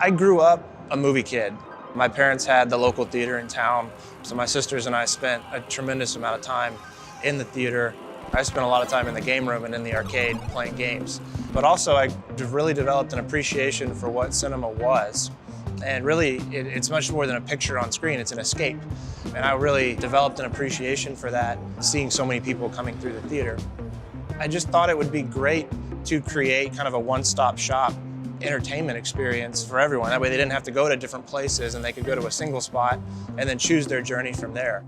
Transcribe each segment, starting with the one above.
I grew up a movie kid. My parents had the local theater in town, so my sisters and I spent a tremendous amount of time in the theater. I spent a lot of time in the game room and in the arcade playing games. But also I really developed an appreciation for what cinema was. And really, it's much more than a picture on screen, it's an escape. And I really developed an appreciation for that, seeing so many people coming through the theater. I just thought it would be great to create kind of a one-stop shop entertainment experience for everyone. That way they didn't have to go to different places and they could go to a single spot and then choose their journey from there.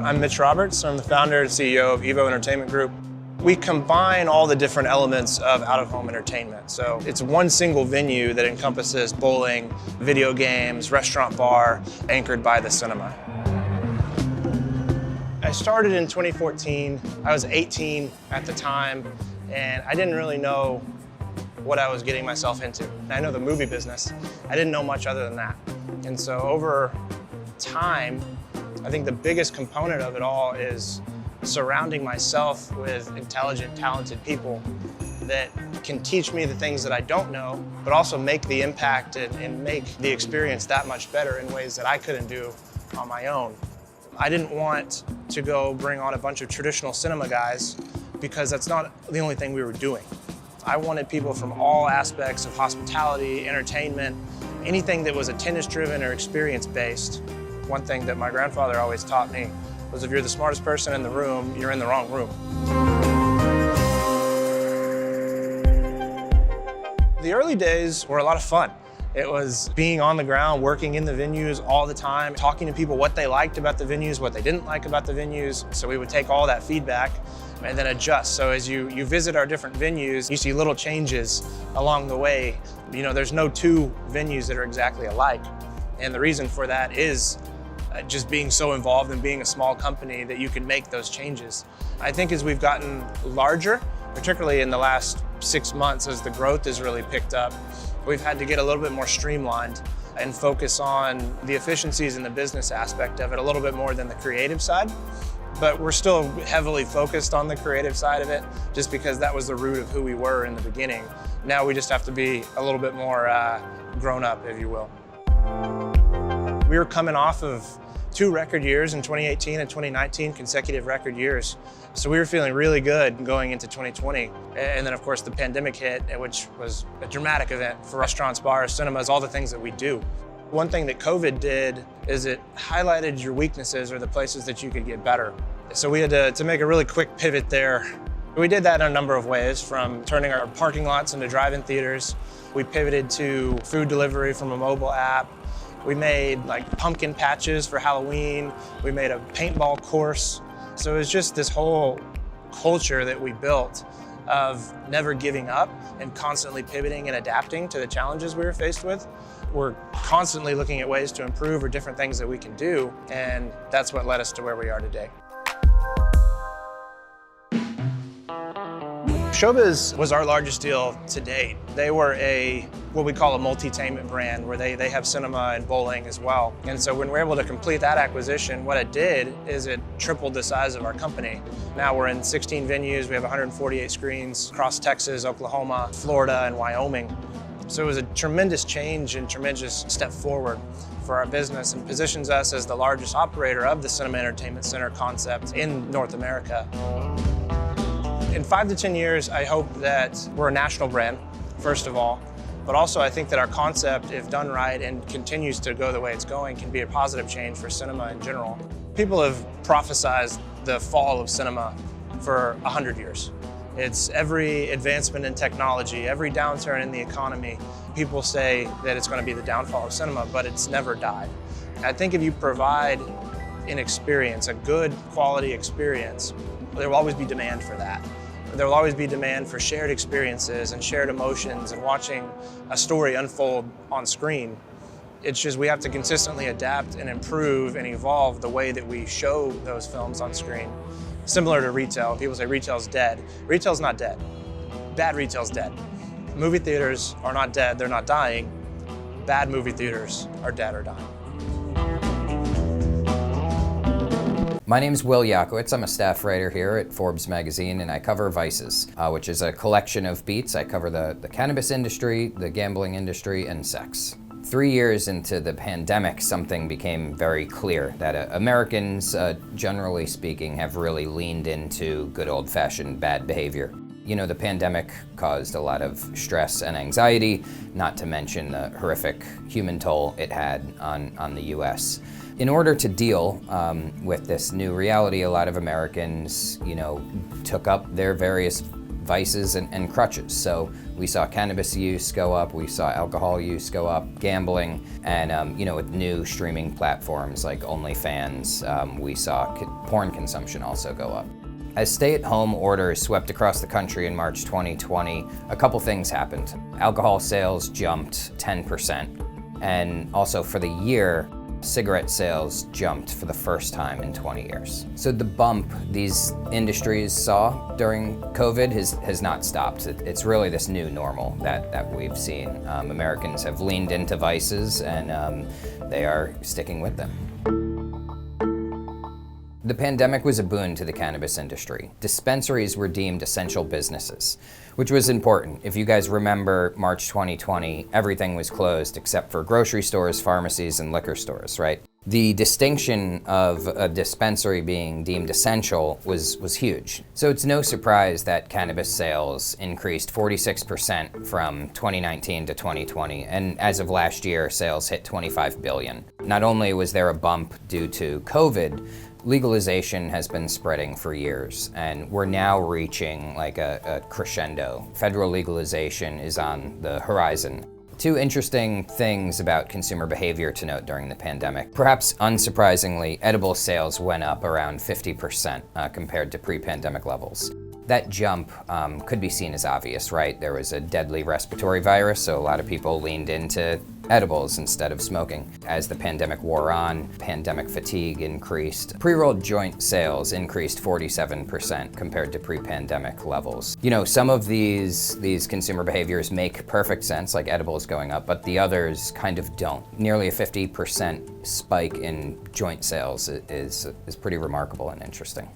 I'm Mitch Roberts. I'm the founder and CEO of Evo Entertainment Group. We combine all the different elements of out-of-home entertainment. So it's one single venue that encompasses bowling, video games, restaurant, bar, anchored by the cinema. I started in 2014. I was 18 at the time, and I didn't really know what I was getting myself into. I know the movie business. I didn't know much other than that. And so over time, I think the biggest component of it all is surrounding myself with intelligent, talented people that can teach me the things that I don't know, but also make the impact and make the experience that much better in ways that I couldn't do on my own. I didn't want to go bring on a bunch of traditional cinema guys because that's not the only thing we were doing. I wanted people from all aspects of hospitality, entertainment, anything that was attendance-driven or experience-based. One thing that my grandfather always taught me was if you're the smartest person in the room, you're in the wrong room. The early days were a lot of fun. It was being on the ground, working in the venues all the time, talking to people what they liked about the venues, what they didn't like about the venues. So we would take all that feedback and then adjust. So as you visit our different venues, you see little changes along the way. You know, there's no two venues that are exactly alike. And the reason for that is just being so involved and being a small company that you can make those changes. I think as we've gotten larger, particularly in the last 6 months as the growth has really picked up, we've had to get a little bit more streamlined and focus on the efficiencies and the business aspect of it a little bit more than the creative side. But we're still heavily focused on the creative side of it just because that was the root of who we were in the beginning. Now we just have to be a little bit more grown up, if you will. We were coming off of 2 record years in 2018 and 2019, consecutive record years. So we were feeling really good going into 2020. And then of course the pandemic hit, which was a dramatic event for restaurants, bars, cinemas, all the things that we do. One thing that COVID did is it highlighted your weaknesses or the places that you could get better. So we had to make a really quick pivot there. We did that in a number of ways, from turning our parking lots into drive-in theaters. We pivoted to food delivery from a mobile app. We made like pumpkin patches for Halloween. We made a paintball course. So it was just this whole culture that we built of never giving up and constantly pivoting and adapting to the challenges we were faced with. We're constantly looking at ways to improve or different things that we can do, and that's what led us to where we are today. Showbiz was our largest deal to date. They were what we call a multi-tainment brand, where they have cinema and bowling as well. And so when we're able to complete that acquisition, what it did is it tripled the size of our company. Now we're in 16 venues, we have 148 screens across Texas, Oklahoma, Florida, and Wyoming. So it was a tremendous change and tremendous step forward for our business and positions us as the largest operator of the cinema entertainment center concept in North America. In 5 to 10 years, I hope that we're a national brand, first of all, but also I think that our concept, if done right and continues to go the way it's going, can be a positive change for cinema in general. People have prophesized the fall of cinema for 100 years. It's every advancement in technology, every downturn in the economy. People say that it's going to be the downfall of cinema, but it's never died. I think if you provide an experience, a good quality experience, there will always be demand for that. There will always be demand for shared experiences and shared emotions and watching a story unfold on screen. It's just we have to consistently adapt and improve and evolve the way that we show those films on screen. Similar to retail, people say retail's dead. Retail's not dead. Bad retail's dead. Movie theaters are not dead, they're not dying. Bad movie theaters are dead or dying. My name's Will Yakowitz. I'm a staff writer here at Forbes magazine, and I cover Vices, which is a collection of beats. I cover the cannabis industry, the gambling industry, and sex. 3 years into the pandemic, something became very clear, that Americans, generally speaking, have really leaned into good old-fashioned bad behavior. You know, the pandemic caused a lot of stress and anxiety, not to mention the horrific human toll it had on the US. In order to deal with this new reality, a lot of Americans, took up their various vices and crutches. So we saw cannabis use go up, we saw alcohol use go up, gambling, and with new streaming platforms like OnlyFans, we saw porn consumption also go up. As stay-at-home orders swept across the country in March 2020, a couple things happened. Alcohol sales jumped 10%, and also for the year, cigarette sales jumped for the first time in 20 years. So the bump these industries saw during COVID has not stopped. It's really this new normal that we've seen. Americans have leaned into vices, and they are sticking with them. The pandemic was a boon to the cannabis industry. Dispensaries were deemed essential businesses, which was important. If you guys remember March 2020, everything was closed except for grocery stores, pharmacies, and liquor stores, right? The distinction of a dispensary being deemed essential was huge. So it's no surprise that cannabis sales increased 46% from 2019 to 2020, and as of last year, sales hit $25 billion. Not only was there a bump due to COVID, legalization has been spreading for years, and we're now reaching like a crescendo. Federal legalization is on the horizon. Two interesting things about consumer behavior to note during the pandemic. Perhaps unsurprisingly, edible sales went up around 50% compared to pre-pandemic levels. That jump could be seen as obvious, right? There was a deadly respiratory virus, so a lot of people leaned into edibles instead of smoking. As the pandemic wore on, pandemic fatigue increased. Pre-rolled joint sales increased 47% compared to pre-pandemic levels. Some of these consumer behaviors make perfect sense, like edibles going up, but the others kind of don't. Nearly a 50% spike in joint sales is pretty remarkable and interesting.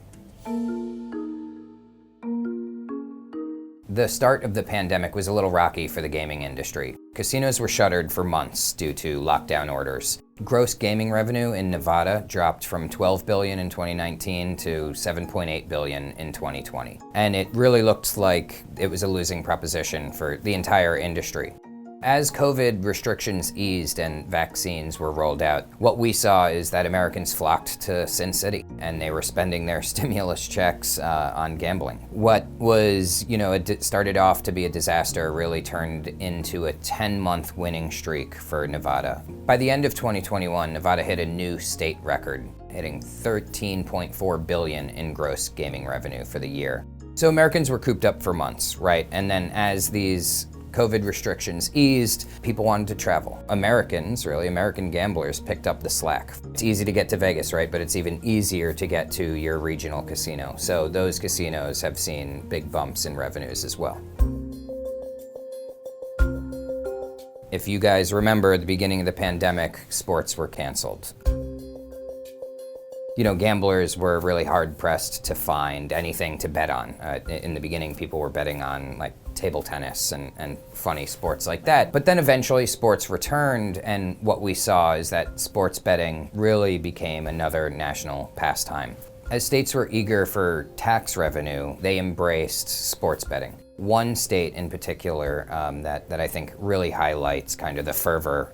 The start of the pandemic was a little rocky for the gaming industry. Casinos were shuttered for months due to lockdown orders. Gross gaming revenue in Nevada dropped from $12 billion in 2019 to $7.8 billion in 2020. And it really looked like it was a losing proposition for the entire industry. As COVID restrictions eased and vaccines were rolled out, what we saw is that Americans flocked to Sin City, and they were spending their stimulus checks on gambling. What was, it started off to be a disaster really turned into a 10-month winning streak for Nevada. By the end of 2021, Nevada hit a new state record, hitting $13.4 billion in gross gaming revenue for the year. So Americans were cooped up for months, right? And then as these COVID restrictions eased, people wanted to travel. American gamblers picked up the slack. It's easy to get to Vegas, right? But it's even easier to get to your regional casino. So those casinos have seen big bumps in revenues as well. If you guys remember, at the beginning of the pandemic, sports were canceled. Gamblers were really hard-pressed to find anything to bet on. In the beginning, people were betting on like table tennis and funny sports like that. But then eventually sports returned, and what we saw is that sports betting really became another national pastime. As states were eager for tax revenue, they embraced sports betting. One state in particular that I think really highlights kind of the fervor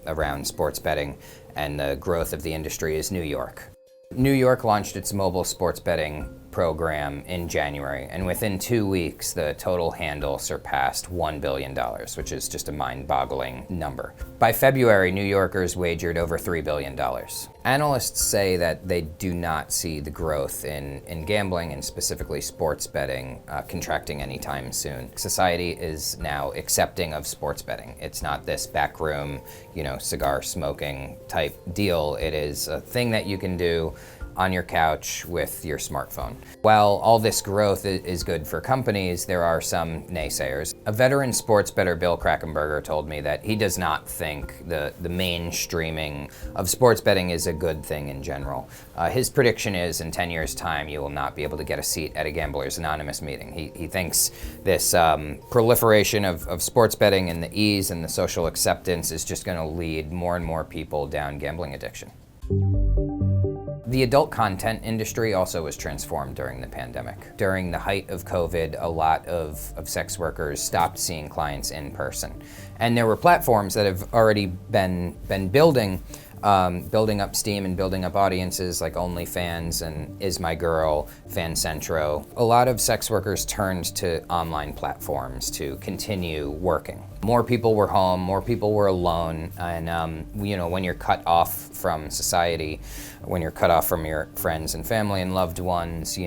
around sports betting and the growth of the industry is New York. New York launched its mobile sports betting program in January, and within 2 weeks, the total handle surpassed $1 billion, which is just a mind-boggling number. By February, New Yorkers wagered over $3 billion. Analysts say that they do not see the growth in gambling, and specifically sports betting, contracting anytime soon. Society is now accepting of sports betting. It's not this backroom, cigar smoking type deal. It is a thing that you can do on your couch with your smartphone. While all this growth is good for companies, there are some naysayers. A veteran sports bettor, Bill Krackomberger, told me that he does not think the mainstreaming of sports betting is a good thing in general. His prediction is in 10 years' time, you will not be able to get a seat at a Gamblers Anonymous meeting. He thinks this proliferation of sports betting and the ease and the social acceptance is just gonna lead more and more people down gambling addiction. The adult content industry also was transformed during the pandemic. During the height of COVID, a lot of sex workers stopped seeing clients in person. And there were platforms that have already been building up steam and building up audiences like OnlyFans and Is My Girl, Fancentro. A lot of sex workers turned to online platforms to continue working. More people were home, more people were alone, and when you're cut off from society, when you're cut off from your friends and family and loved ones,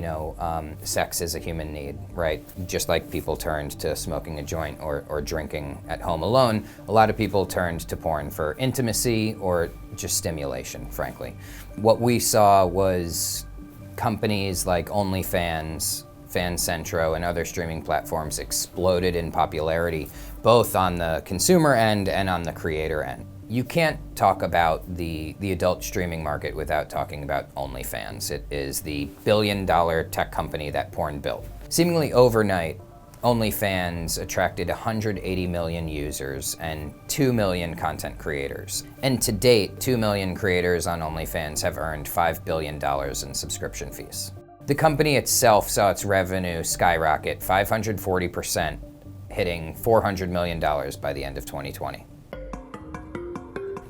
sex is a human need, right? Just like people turned to smoking a joint or drinking at home alone, a lot of people turned to porn for intimacy or just stimulation, frankly. What we saw was companies like OnlyFans, Fancentro, and other streaming platforms exploded in popularity, both on the consumer end and on the creator end. You can't talk about the adult streaming market without talking about OnlyFans. It is the billion-dollar tech company that porn built. Seemingly overnight, OnlyFans attracted 180 million users and 2 million content creators. And to date, 2 million creators on OnlyFans have earned $5 billion in subscription fees. The company itself saw its revenue skyrocket 540%, hitting $400 million by the end of 2020.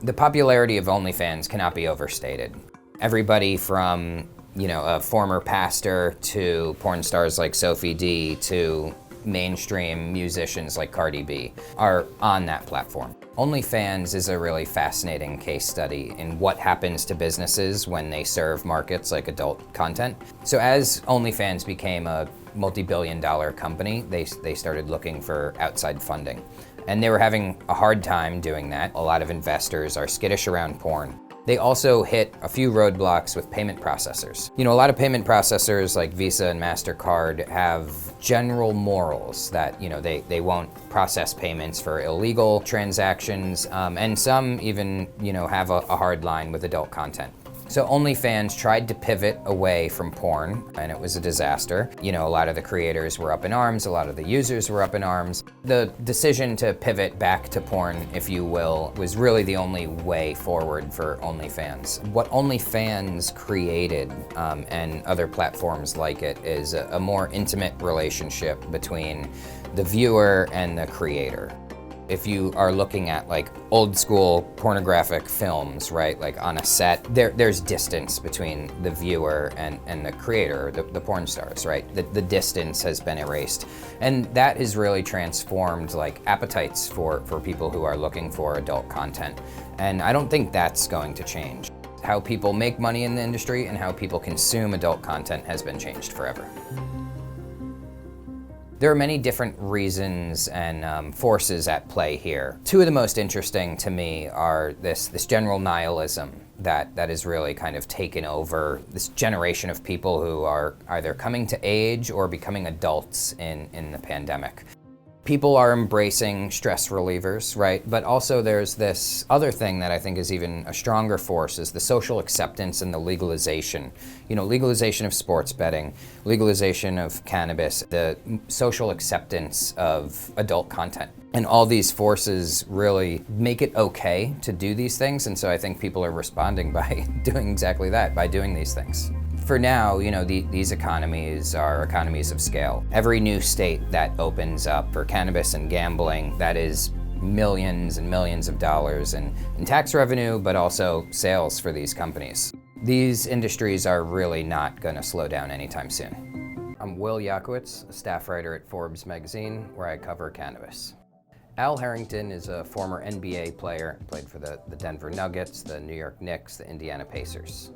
The popularity of OnlyFans cannot be overstated. Everybody from, a former pastor to porn stars like Sophie D to mainstream musicians like Cardi B are on that platform. OnlyFans is a really fascinating case study in what happens to businesses when they serve markets like adult content. So as OnlyFans became a multi-billion-dollar company, they started looking for outside funding. And they were having a hard time doing that. A lot of investors are skittish around porn. They also hit a few roadblocks with payment processors. A lot of payment processors like Visa and MasterCard have general morals that, they won't process payments for illegal transactions, and some even, have a hard line with adult content. So OnlyFans tried to pivot away from porn, and it was a disaster. A lot of the creators were up in arms, a lot of the users were up in arms. The decision to pivot back to porn, if you will, was really the only way forward for OnlyFans. What OnlyFans created, and other platforms like it, is a more intimate relationship between the viewer and the creator. If you are looking at like old school pornographic films, right, like on a set, there's distance between the viewer and the creator, the porn stars, right? The distance has been erased. And that has really transformed like appetites for people who are looking for adult content. And I don't think that's going to change. How people make money in the industry and how people consume adult content has been changed forever. There are many different reasons and forces at play here. Two of the most interesting to me are this general nihilism that is really kind of taken over this generation of people who are either coming to age or becoming adults in the pandemic. People are embracing stress relievers, right? But also there's this other thing that I think is even a stronger force, is the social acceptance and the legalization. Legalization of sports betting, legalization of cannabis, the social acceptance of adult content. And all these forces really make it okay to do these things. And so I think people are responding by doing exactly that, by doing these things. For now, these economies are economies of scale. Every new state that opens up for cannabis and gambling, that is millions and millions of dollars in tax revenue, but also sales for these companies. These industries are really not going to slow down anytime soon. I'm Will Yakowitz, a staff writer at Forbes magazine, where I cover cannabis. Al Harrington is a former NBA player, played for the Denver Nuggets, the New York Knicks, the Indiana Pacers.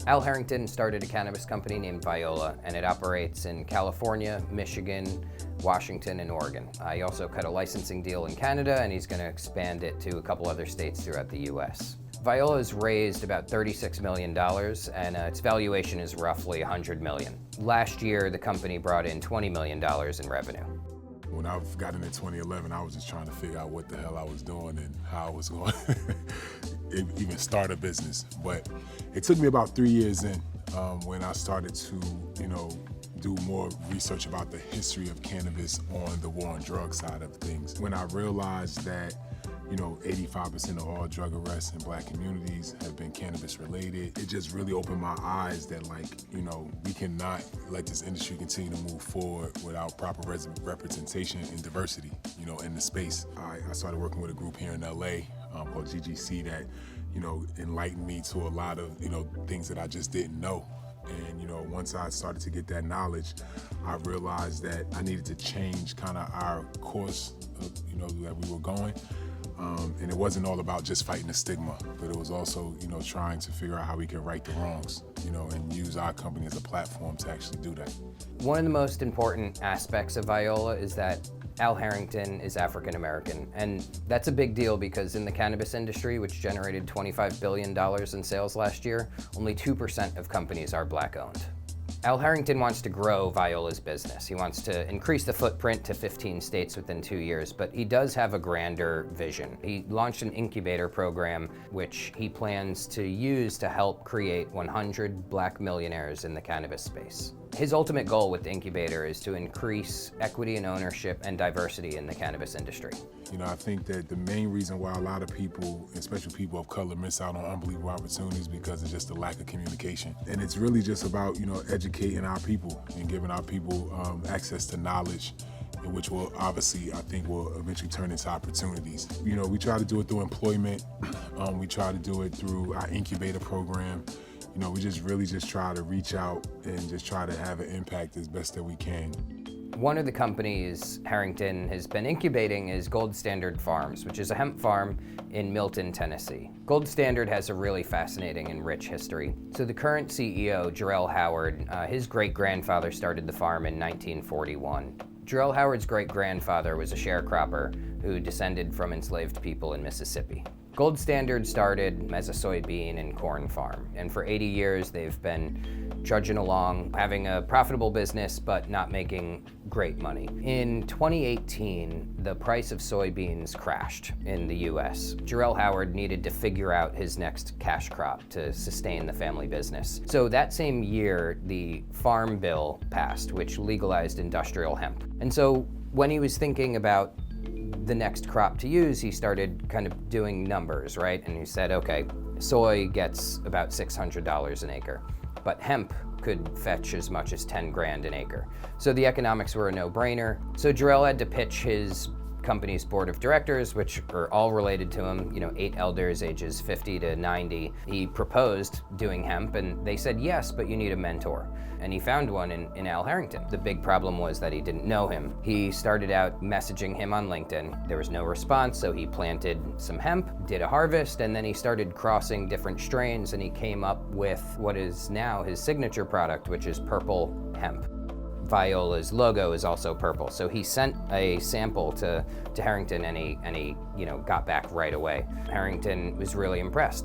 Al Harrington started a cannabis company named Viola, and it operates in California, Michigan, Washington, and Oregon. He also cut a licensing deal in Canada, and he's going to expand it to a couple other states throughout the US. Viola has raised about $36 million, and its valuation is roughly $100 million. Last year, the company brought in $20 million in revenue. When I got in 2011, I was just trying to figure out what the hell I was doing and how I was going to even start a business. But it took me about 3 years in when I started to, do more research about the history of cannabis on the war on drugs side of things. When I realized that 85% of all drug arrests in Black communities have been cannabis related. It just really opened my eyes that we cannot let this industry continue to move forward without proper representation and diversity, in the space. I started working with a group here in LA called GGC that, enlightened me to a lot of, things that I just didn't know. And once I started to get that knowledge, I realized that I needed to change kind of our course of, that we were going. And it wasn't all about just fighting the stigma, but it was also, trying to figure out how we can right the wrongs, and use our company as a platform to actually do that. One of the most important aspects of Viola is that Al Harrington is African American, and that's a big deal because in the cannabis industry, which generated $25 billion in sales last year, only 2% of companies are Black owned. Al Harrington wants to grow Viola's business. He wants to increase the footprint to 15 states within 2 years, but he does have a grander vision. He launched an incubator program, which he plans to use to help create 100 Black millionaires in the cannabis space. His ultimate goal with the incubator is to increase equity and ownership and diversity in the cannabis industry. I think that the main reason why a lot of people, especially people of color, miss out on unbelievable opportunities because of just the lack of communication. And it's really just about, educating our people and giving our people access to knowledge, which will obviously, I think, will eventually turn into opportunities. We try to do it through employment. We try to do it through our incubator program. We just really try to reach out and just try to have an impact as best that we can. One of the companies Harrington has been incubating is Gold Standard Farms, which is a hemp farm in Milton, Tennessee. Gold Standard has a really fascinating and rich history. So the current CEO, Jarrell Howard, his great-grandfather started the farm in 1941. Jarrell Howard's great-grandfather was a sharecropper who descended from enslaved people in Mississippi. Gold Standard started as a soybean and corn farm, and for 80 years they've been trudging along, having a profitable business, but not making great money. In 2018, the price of soybeans crashed in the US. Jarrell Howard needed to figure out his next cash crop to sustain the family business. So that same year, the Farm Bill passed, which legalized industrial hemp. And so when he was thinking about the next crop to use, he started kind of doing numbers, right? And he said, okay, soy gets about $600 an acre, but hemp could fetch as much as 10 grand an acre. So the economics were a no-brainer. So Jarrell had to pitch his company's board of directors, which are all related to him, 8 elders ages 50 to 90. He proposed doing hemp and they said, yes, but you need a mentor. And he found one in Al Harrington. The big problem was that he didn't know him. He started out messaging him on LinkedIn. There was no response, so he planted some hemp, did a harvest, and then he started crossing different strains and he came up with what is now his signature product, which is purple hemp. Viola's logo is also purple. So he sent a sample to Harrington and he got back right away. Harrington was really impressed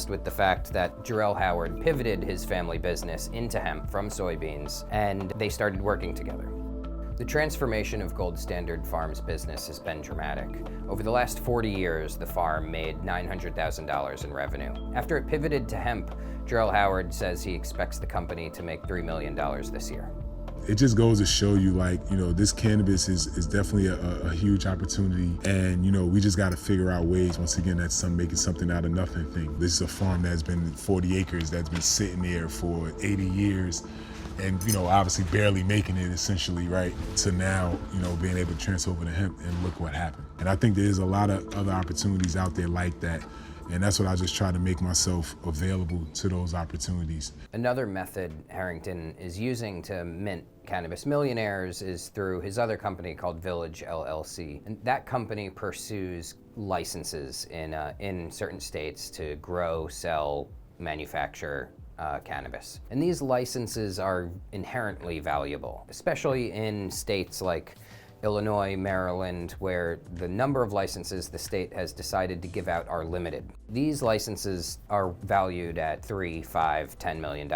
with the fact that Jarrell Howard pivoted his family business into hemp from soybeans, and they started working together. The transformation of Gold Standard Farms business has been dramatic. Over the last 40 years, the farm made $900,000 in revenue. After it pivoted to hemp, Jarrell Howard says he expects the company to make $3 million this year. It just goes to show you, this cannabis is definitely a huge opportunity, and we just got to figure out ways. Once again, that's making something out of nothing thing. This is a farm that's been 40 acres that's been sitting there for 80 years, and obviously barely making it essentially, right? To now, being able to transfer over to hemp, and look what happened. And I think there's a lot of other opportunities out there like that. And that's what I just try to make myself available to those opportunities. Another method Harrington is using to mint cannabis millionaires is through his other company called Village LLC. And that company pursues licenses in certain states to grow, sell, manufacture cannabis. And these licenses are inherently valuable, especially in states like Illinois, Maryland, where the number of licenses the state has decided to give out are limited. These licenses are valued at $3, $5, $10 million,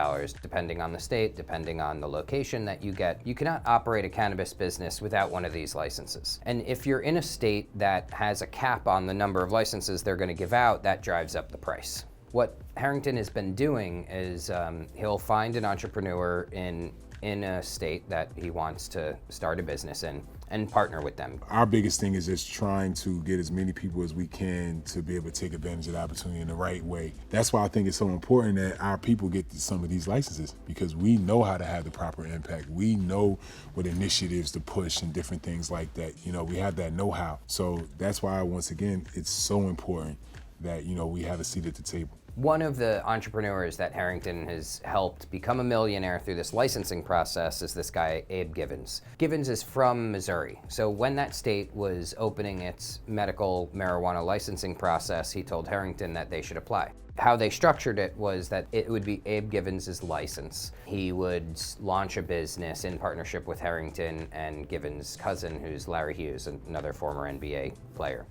depending on the state, depending on the location that you get. You cannot operate a cannabis business without one of these licenses. And if you're in a state that has a cap on the number of licenses they're going to give out, that drives up the price. What Harrington has been doing is he'll find an entrepreneur in a state that he wants to start a business in and partner with them. Our biggest thing is just trying to get as many people as we can to be able to take advantage of the opportunity in the right way. That's why I think it's so important that our people get some of these licenses, because we know how to have the proper impact. We know what initiatives to push and different things like that. You know, we have that know-how. So that's why, once again, it's so important that, you know, we have a seat at the table. One of the entrepreneurs that Harrington has helped become a millionaire through this licensing process is this guy, Abe Givens. Givens is from Missouri. So when that state was opening its medical marijuana licensing process, he told Harrington that they should apply. How they structured it was that it would be Abe Givens' license. He would launch a business in partnership with Harrington and Givens' cousin, who's Larry Hughes, another former NBA player.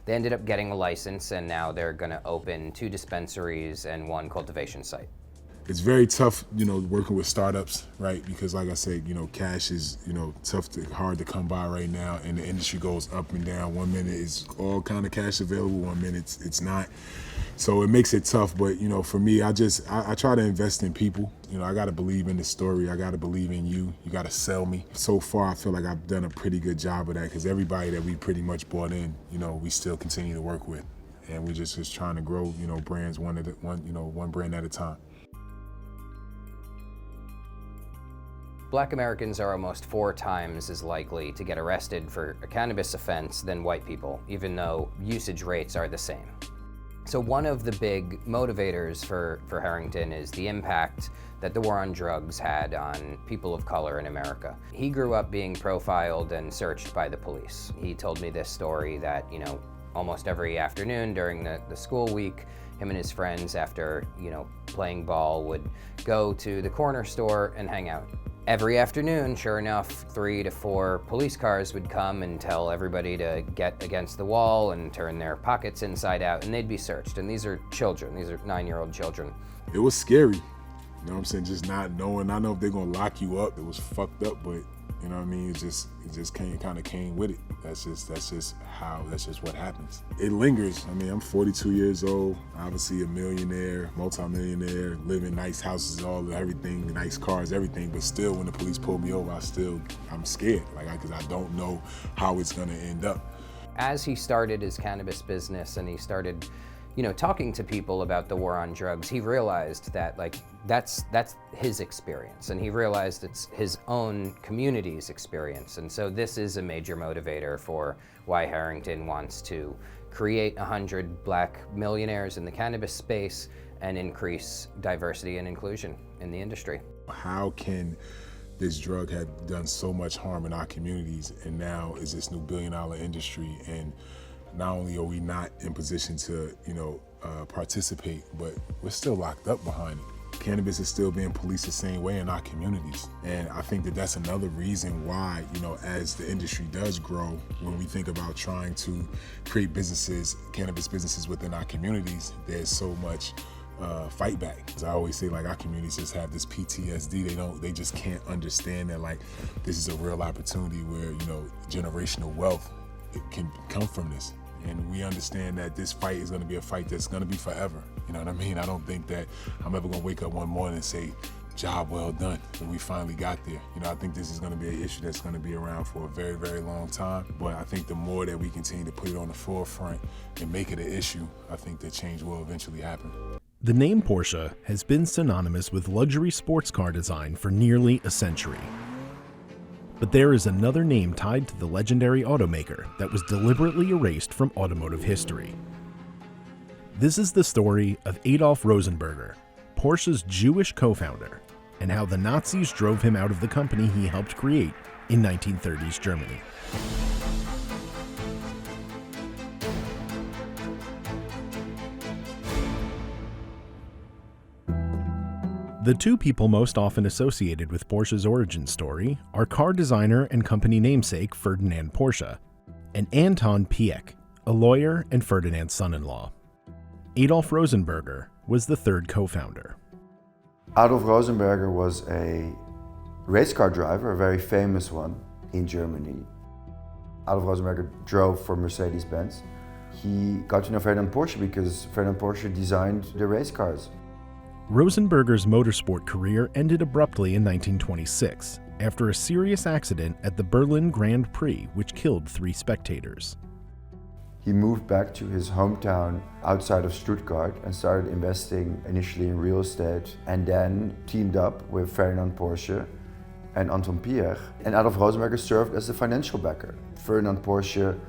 They ended up getting a license, and now they're going to open 2 dispensaries and 1 cultivation site. It's very tough, you know, working with startups, right? Because like I said, you know, cash is, you know, hard to come by right now, and the industry goes up and down. One minute it's all kind of cash available, one minute it's not. So it makes it tough, but, you know, for me, I try to invest in people. You know, I got to believe in the story. I got to believe in you. You got to sell me. So far, I feel like I've done a pretty good job of that, because everybody that we pretty much brought in, you know, we still continue to work with. And we're just trying to grow, you know, brands one brand at a time. Black Americans are almost 4 times as likely to get arrested for a cannabis offense than white people, even though usage rates are the same. So one of the big motivators for Harrington is the impact that the war on drugs had on people of color in America. He grew up being profiled and searched by the police. He told me this story that, you know, almost every afternoon during the school week, him and his friends, after, you know, playing ball, would go to the corner store and hang out. Every afternoon, sure enough, 3 to 4 police cars would come and tell everybody to get against the wall and turn their pockets inside out, and they'd be searched. And these are children, these are 9-year-old children. It was scary, you know what I'm saying? Just not knowing. I know if they're gonna lock you up, it was fucked up, but you know what I mean? It just came with it. That's just what happens. It lingers. I mean, I'm 42 years old, obviously a millionaire, multi-millionaire, live in nice houses, everything, nice cars, everything. But still, when the police pull me over, I'm scared, because I don't know how it's gonna end up. As he started his cannabis business and he started, you know, talking to people about the war on drugs, he realized that, like, that's his experience, and he realized it's his own community's experience. And so this is a major motivator for why Harrington wants to create 100 black millionaires in the cannabis space and increase diversity and inclusion in the industry. How can this drug have done so much harm in our communities, and now is this new billion-dollar industry, and not only are we not in position to, you know, participate, but we're still locked up behind it. Cannabis is still being policed the same way in our communities. And I think that that's another reason why, you know, as the industry does grow, when we think about trying to create businesses, cannabis businesses within our communities, there's so much fight back. As I always say, like, our communities just have this PTSD. They just can't understand that, like, this is a real opportunity where, you know, generational wealth, it can come from this. And we understand that this fight is gonna be a fight that's gonna be forever. You know what I mean? I don't think that I'm ever gonna wake up one morning and say, job well done, when we finally got there. You know, I think this is gonna be an issue that's gonna be around for a very, very long time. But I think the more that we continue to put it on the forefront and make it an issue, I think that change will eventually happen. The name Porsche has been synonymous with luxury sports car design for nearly a century. But there is another name tied to the legendary automaker that was deliberately erased from automotive history. This is the story of Adolf Rosenberger, Porsche's Jewish co-founder, and how the Nazis drove him out of the company he helped create in 1930s Germany. The The two people most often associated with Porsche's origin story are car designer and company namesake Ferdinand Porsche, and Anton Pieck, a lawyer and Ferdinand's son-in-law. Adolf Rosenberger was the third co-founder. Adolf Rosenberger was a race car driver, a very famous one in Germany. Adolf Rosenberger drove for Mercedes-Benz. He got to know Ferdinand Porsche because Ferdinand Porsche designed the race cars. Rosenberger's motorsport career ended abruptly in 1926 after a serious accident at the Berlin Grand Prix which killed 3 spectators. He moved back to his hometown outside of Stuttgart and started investing initially in real estate, and then teamed up with Ferdinand Porsche and Anton Pieck. And Adolf Rosenberger served as the financial backer. Ferdinand Porsche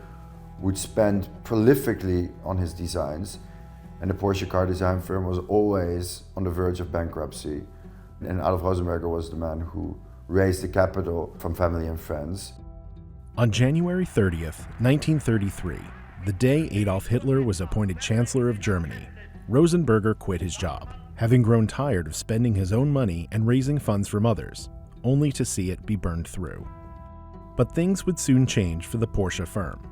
would spend prolifically on his designs, and the Porsche car design firm was always on the verge of bankruptcy. And Adolf Rosenberger was the man who raised the capital from family and friends. On January 30th, 1933, the day Adolf Hitler was appointed Chancellor of Germany, Rosenberger quit his job, having grown tired of spending his own money and raising funds from others, only to see it be burned through. But things would soon change for the Porsche firm.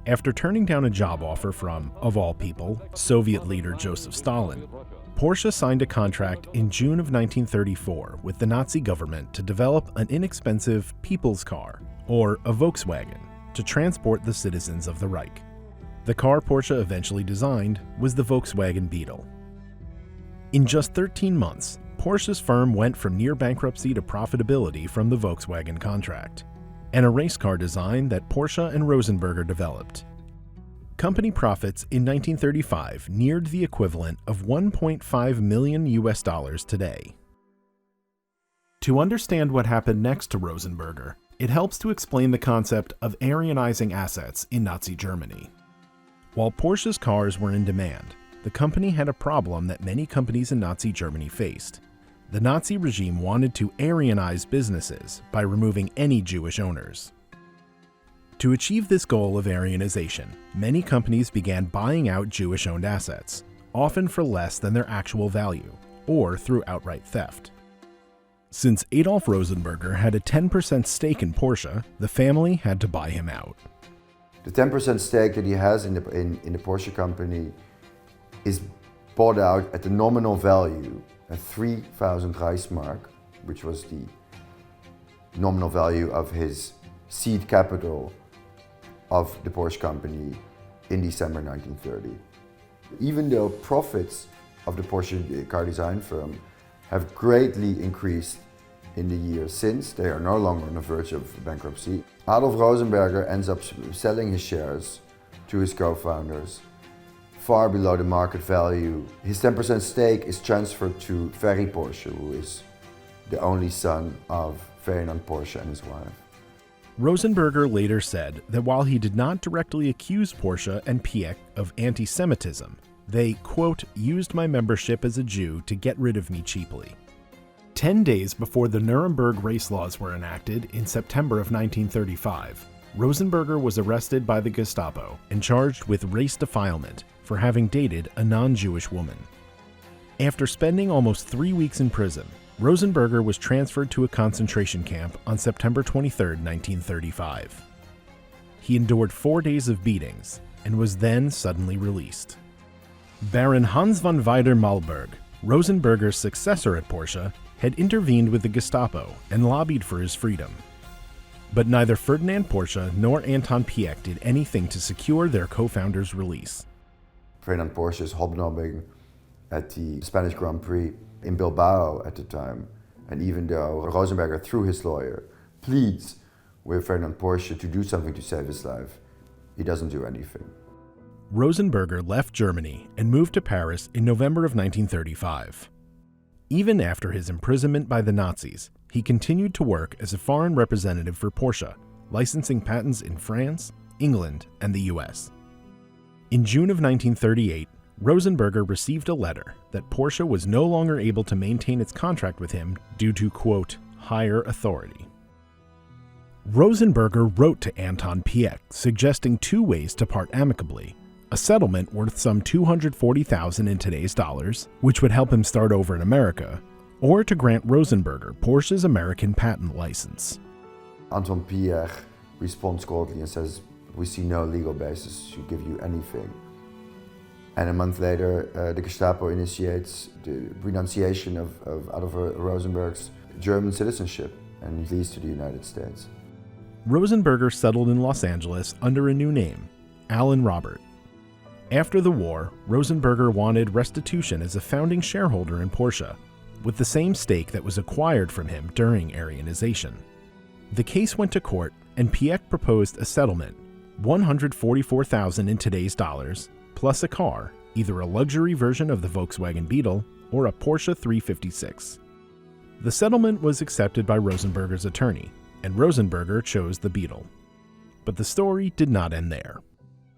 After turning down a job offer from, of all people, Soviet leader Joseph Stalin, Porsche signed a contract in June of 1934 with the Nazi government to develop an inexpensive people's car, or a Volkswagen, to transport the citizens of the Reich. The car Porsche eventually designed was the Volkswagen Beetle. In just 13 months, Porsche's firm went from near bankruptcy to profitability from the Volkswagen contract, and a race car design that Porsche and Rosenberger developed. Company profits in 1935 neared the equivalent of $1.5 million today. To understand what happened next to Rosenberger, it helps to explain the concept of Aryanizing assets in Nazi Germany. While Porsche's cars were in demand, the company had a problem that many companies in Nazi Germany faced. The Nazi regime wanted to Aryanize businesses by removing any Jewish owners. To achieve this goal of Aryanization, many companies began buying out Jewish-owned assets, often for less than their actual value, or through outright theft. Since Adolf Rosenberger had a 10% stake in Porsche, the family had to buy him out. The 10% stake that he has in the Porsche company is bought out at the nominal value at 3,000 Reichsmark, which was the nominal value of his seed capital of the Porsche company in December 1930. Even though profits of the Porsche car design firm have greatly increased in the years since, they are no longer on the verge of bankruptcy, Adolf Rosenberger ends up selling his shares to his co-founders far below the market value. His 10% stake is transferred to Ferry Porsche, who is the only son of Ferdinand Porsche and his wife. Rosenberger later said that while he did not directly accuse Porsche and Pieck of anti-Semitism, they, quote, used my membership as a Jew to get rid of me cheaply. 10 days before the Nuremberg race laws were enacted in September of 1935, Rosenberger was arrested by the Gestapo and charged with race defilement for having dated a non-Jewish woman. After spending almost 3 weeks in prison, Rosenberger was transferred to a concentration camp on September 23, 1935. He endured 4 days of beatings and was then suddenly released. Baron Hans von Weider-Malberg, Rosenberger's successor at Porsche, had intervened with the Gestapo and lobbied for his freedom. But neither Ferdinand Porsche nor Anton Pieck did anything to secure their co-founder's release. Ferdinand Porsche is hobnobbing at the Spanish Grand Prix in Bilbao at the time, and even though Rosenberger, through his lawyer, pleads with Ferdinand Porsche to do something to save his life, he doesn't do anything. Rosenberger left Germany and moved to Paris in November of 1935. Even after his imprisonment by the Nazis, he continued to work as a foreign representative for Porsche, licensing patents in France, England, and the US. In June of 1938, Rosenberger received a letter that Porsche was no longer able to maintain its contract with him due to, quote, higher authority. Rosenberger wrote to Anton Pieck suggesting 2 ways to part amicably: a settlement worth some $240,000 in today's dollars, which would help him start over in America, or to grant Rosenberger Porsche's American patent license. Anton Pierre responds coldly and says, "We see no legal basis to give you anything." And a month later, the Gestapo initiates the renunciation of Adolf Rosenberg's German citizenship and flees to the United States. Rosenberger settled in Los Angeles under a new name, Alan Robert. After the war, Rosenberger wanted restitution as a founding shareholder in Porsche, with the same stake that was acquired from him during Aryanization. The case went to court, and Piech proposed a settlement, $144,000 in today's dollars, plus a car, either a luxury version of the Volkswagen Beetle or a Porsche 356. The settlement was accepted by Rosenberger's attorney, and Rosenberger chose the Beetle. But the story did not end there.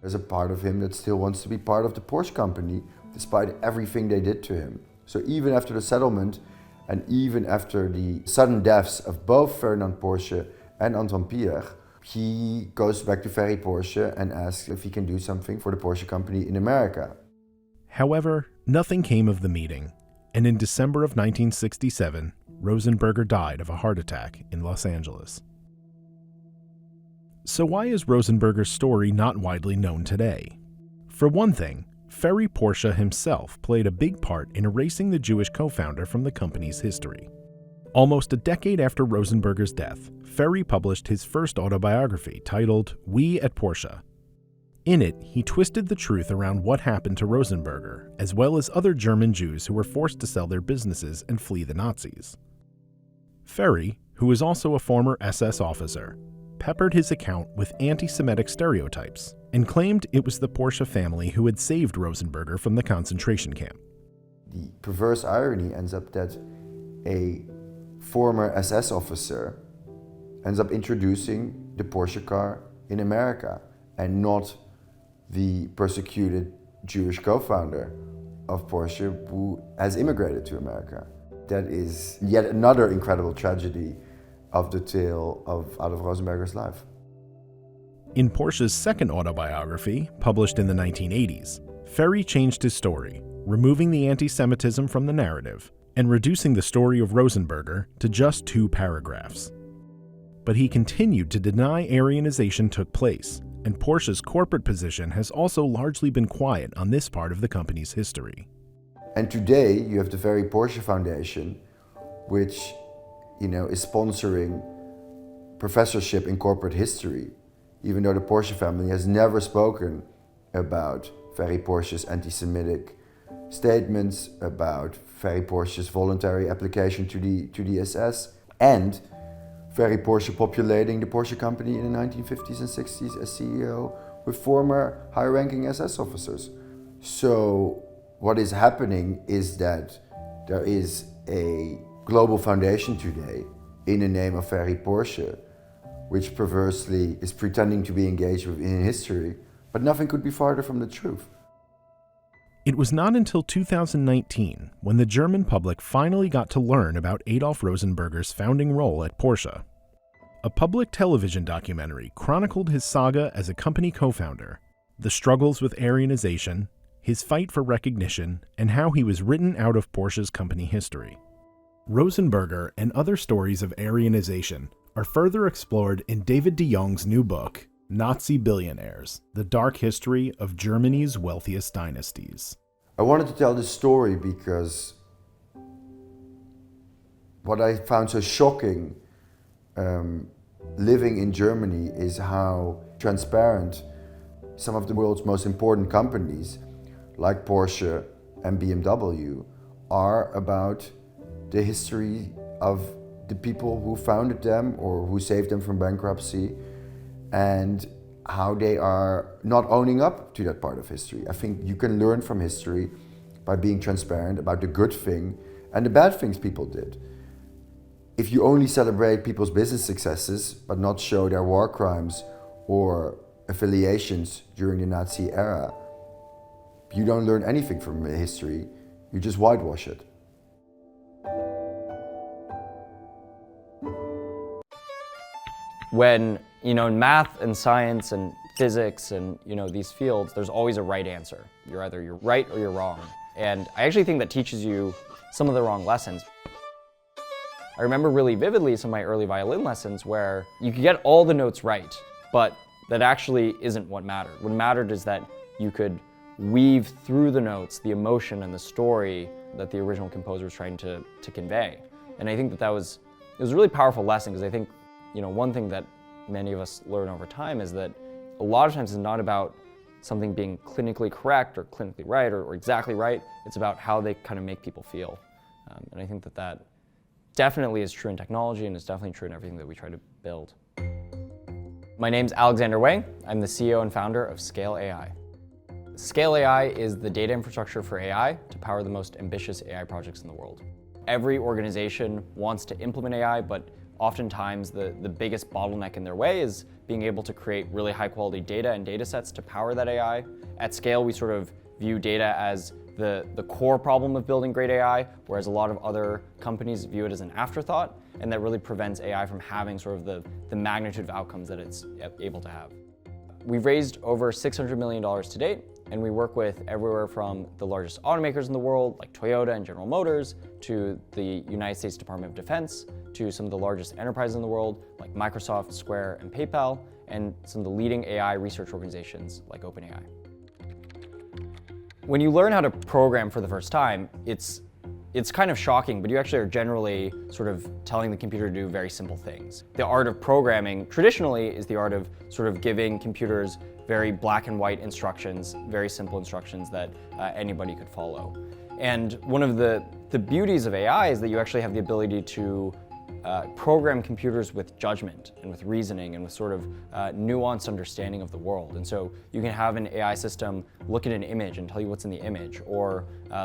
There's a part of him that still wants to be part of the Porsche company, despite everything they did to him. So even after the settlement, and even after the sudden deaths of both Ferdinand Porsche and Anton Pierre, he goes back to Ferry Porsche and asks if he can do something for the Porsche company in America. However, nothing came of the meeting, and in December of 1967, Rosenberger died of a heart attack in Los Angeles. So why is Rosenberger's story not widely known today? For one thing, Ferry Porsche himself played a big part in erasing the Jewish co-founder from the company's history. Almost a decade after Rosenberger's death, Ferry published his first autobiography titled We at Porsche. In it, he twisted the truth around what happened to Rosenberger, as well as other German Jews who were forced to sell their businesses and flee the Nazis. Ferry, who was also a former SS officer, peppered his account with anti-Semitic stereotypes and claimed it was the Porsche family who had saved Rosenberger from the concentration camp. The perverse irony ends up that a former SS officer ends up introducing the Porsche car in America, and not the persecuted Jewish co-founder of Porsche who has immigrated to America. That is yet another incredible tragedy of the tale of Adolf Rosenberger's life. In Porsche's second autobiography, published in the 1980s, Ferry changed his story, removing the anti-Semitism from the narrative and reducing the story of Rosenberger to just 2 paragraphs. But he continued to deny Aryanization took place, and Porsche's corporate position has also largely been quiet on this part of the company's history. And today you have the very Porsche Foundation, which is sponsoring professorship in corporate history, even though the Porsche family has never spoken about Ferry Porsche's anti-Semitic statements, about Ferry Porsche's voluntary application to the SS, and Ferry Porsche populating the Porsche company in the 1950s and 60s as CEO with former high-ranking SS officers. So what is happening is that there is a global foundation today in the name of Ferry Porsche, which perversely is pretending to be engaged in history, but nothing could be farther from the truth. It was not until 2019 when the German public finally got to learn about Adolf Rosenberger's founding role at Porsche. A public television documentary chronicled his saga as a company co-founder, the struggles with Aryanization, his fight for recognition, and how he was written out of Porsche's company history. Rosenberger and other stories of Aryanization are further explored in David de Jong's new book, Nazi Billionaires: The Dark History of Germany's Wealthiest Dynasties. I wanted to tell this story because what I found so shocking living in Germany is how transparent some of the world's most important companies, like Porsche and BMW, are about the history of the people who founded them or who saved them from bankruptcy, and how they are not owning up to that part of history. I think you can learn from history by being transparent about the good thing and the bad things people did. If you only celebrate people's business successes but not show their war crimes or affiliations during the Nazi era, you don't learn anything from history, you just whitewash it. When, in math and science and physics and, these fields, there's always a right answer. You're right or you're wrong. And I actually think that teaches you some of the wrong lessons. I remember really vividly some of my early violin lessons where you could get all the notes right, but that actually isn't what mattered. What mattered is that you could weave through the notes the emotion and the story that the original composer was trying to convey. And I think it was a really powerful lesson, because I think, one thing that many of us learn over time is that a lot of times it's not about something being clinically correct or clinically right or exactly right. It's about how they kind of make people feel. And I think that definitely is true in technology, and it's definitely true in everything that we try to build. My name's Alexander Wang. I'm the CEO and founder of Scale AI. Scale AI is the data infrastructure for AI to power the most ambitious AI projects in the world. Every organization wants to implement AI, but oftentimes the biggest bottleneck in their way is being able to create really high quality data and data sets to power that AI. At Scale, we sort of view data as the core problem of building great AI, whereas a lot of other companies view it as an afterthought, and that really prevents AI from having sort of the magnitude of outcomes that it's able to have. We've raised over $600 million to date, and we work with everywhere from the largest automakers in the world, like Toyota and General Motors, to the United States Department of Defense, to some of the largest enterprises in the world, like Microsoft, Square, and PayPal, and some of the leading AI research organizations, like OpenAI. When you learn how to program for the first time, it's kind of shocking, but you actually are generally sort of telling the computer to do very simple things. The art of programming traditionally is the art of sort of giving computers very black and white instructions, very simple instructions that anybody could follow. And one of the beauties of AI is that you actually have the ability to program computers with judgment and with reasoning and with sort of nuanced understanding of the world. And so you can have an AI system look at an image and tell you what's in the image, or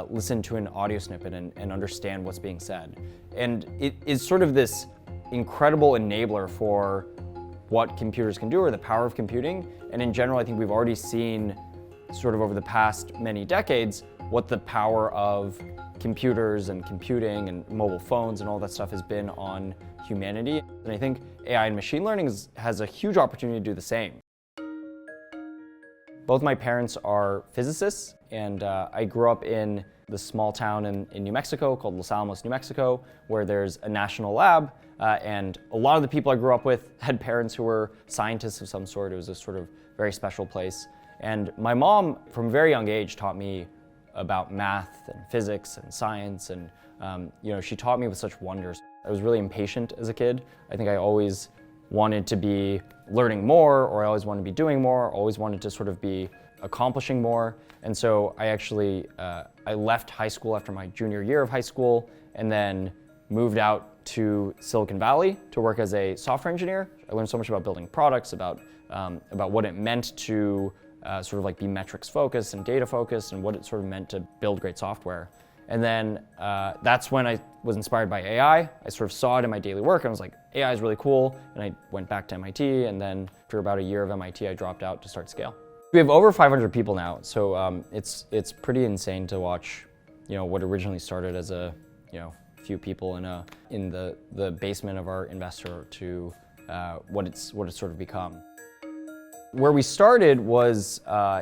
listen to an audio snippet and understand what's being said. And it is sort of this incredible enabler for what computers can do, or the power of computing. And in general, I think we've already seen sort of over the past many decades what the power of computers and computing and mobile phones and all that stuff has been on humanity. And I think AI and machine learning has a huge opportunity to do the same. Both my parents are physicists, and I grew up in the small town in New Mexico called Los Alamos, New Mexico, where there's a national lab, and a lot of the people I grew up with had parents who were scientists of some sort. It was a sort of very special place. And my mom, from a very young age, taught me about math and physics and science, and she taught me with such wonders. I was really impatient as a kid. I think I always wanted to be learning more, or I always wanted to be doing more, always wanted to sort of be accomplishing more. And so I actually, I left high school after my junior year of high school, and then moved out to Silicon Valley to work as a software engineer. I learned so much about building products, about what it meant to sort of like be metrics focused and data focused, and what it sort of meant to build great software. And then that's when I was inspired by AI. I sort of saw it in my daily work, and I was like, AI is really cool. And I went back to MIT, and then after about a year of MIT, I dropped out to start Scale. We have over 500 people now, so it's pretty insane to watch, what originally started as a, few people in the basement of our investor to what it's sort of become. Where we started was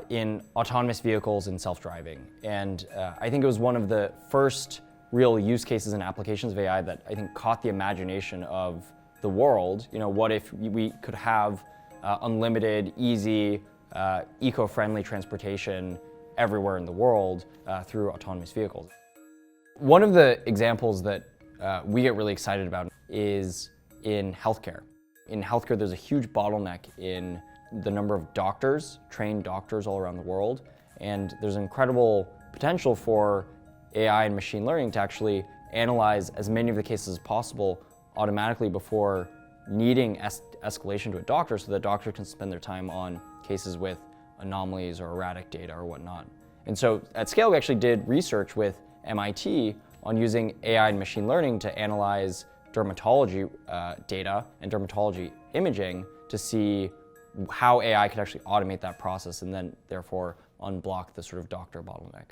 in autonomous vehicles and self-driving. And I think it was one of the first real use cases and applications of AI that I think caught the imagination of the world. What if we could have unlimited, easy, eco-friendly transportation everywhere in the world through autonomous vehicles? One of the examples that we get really excited about is in healthcare. In healthcare, there's a huge bottleneck in the number of doctors, trained doctors all around the world, and there's incredible potential for AI and machine learning to actually analyze as many of the cases as possible automatically before needing escalation to a doctor, so the doctor can spend their time on cases with anomalies or erratic data or whatnot. And so at Scale, we actually did research with MIT on using AI and machine learning to analyze dermatology data and dermatology imaging to see how AI could actually automate that process and then therefore unblock the sort of doctor bottleneck.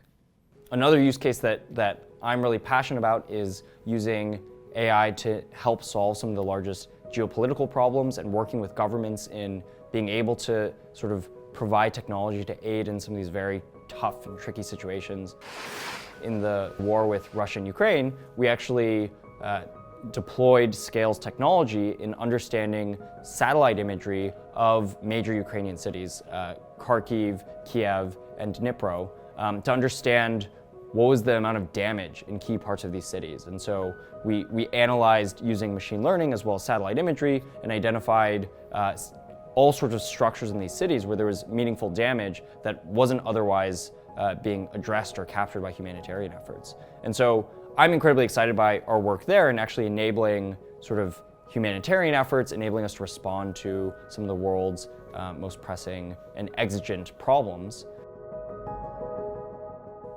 Another use case that I'm really passionate about is using AI to help solve some of the largest geopolitical problems and working with governments in being able to sort of provide technology to aid in some of these very tough and tricky situations. In the war with Russia and Ukraine, we actually deployed scales technology in understanding satellite imagery of major Ukrainian cities, Kharkiv, Kiev, and Dnipro, to understand what was the amount of damage in key parts of these cities. And so we analyzed using machine learning as well as satellite imagery and identified all sorts of structures in these cities where there was meaningful damage that wasn't otherwise being addressed or captured by humanitarian efforts. And so I'm incredibly excited by our work there and actually enabling sort of humanitarian efforts, enabling us to respond to some of the world's most pressing and exigent problems.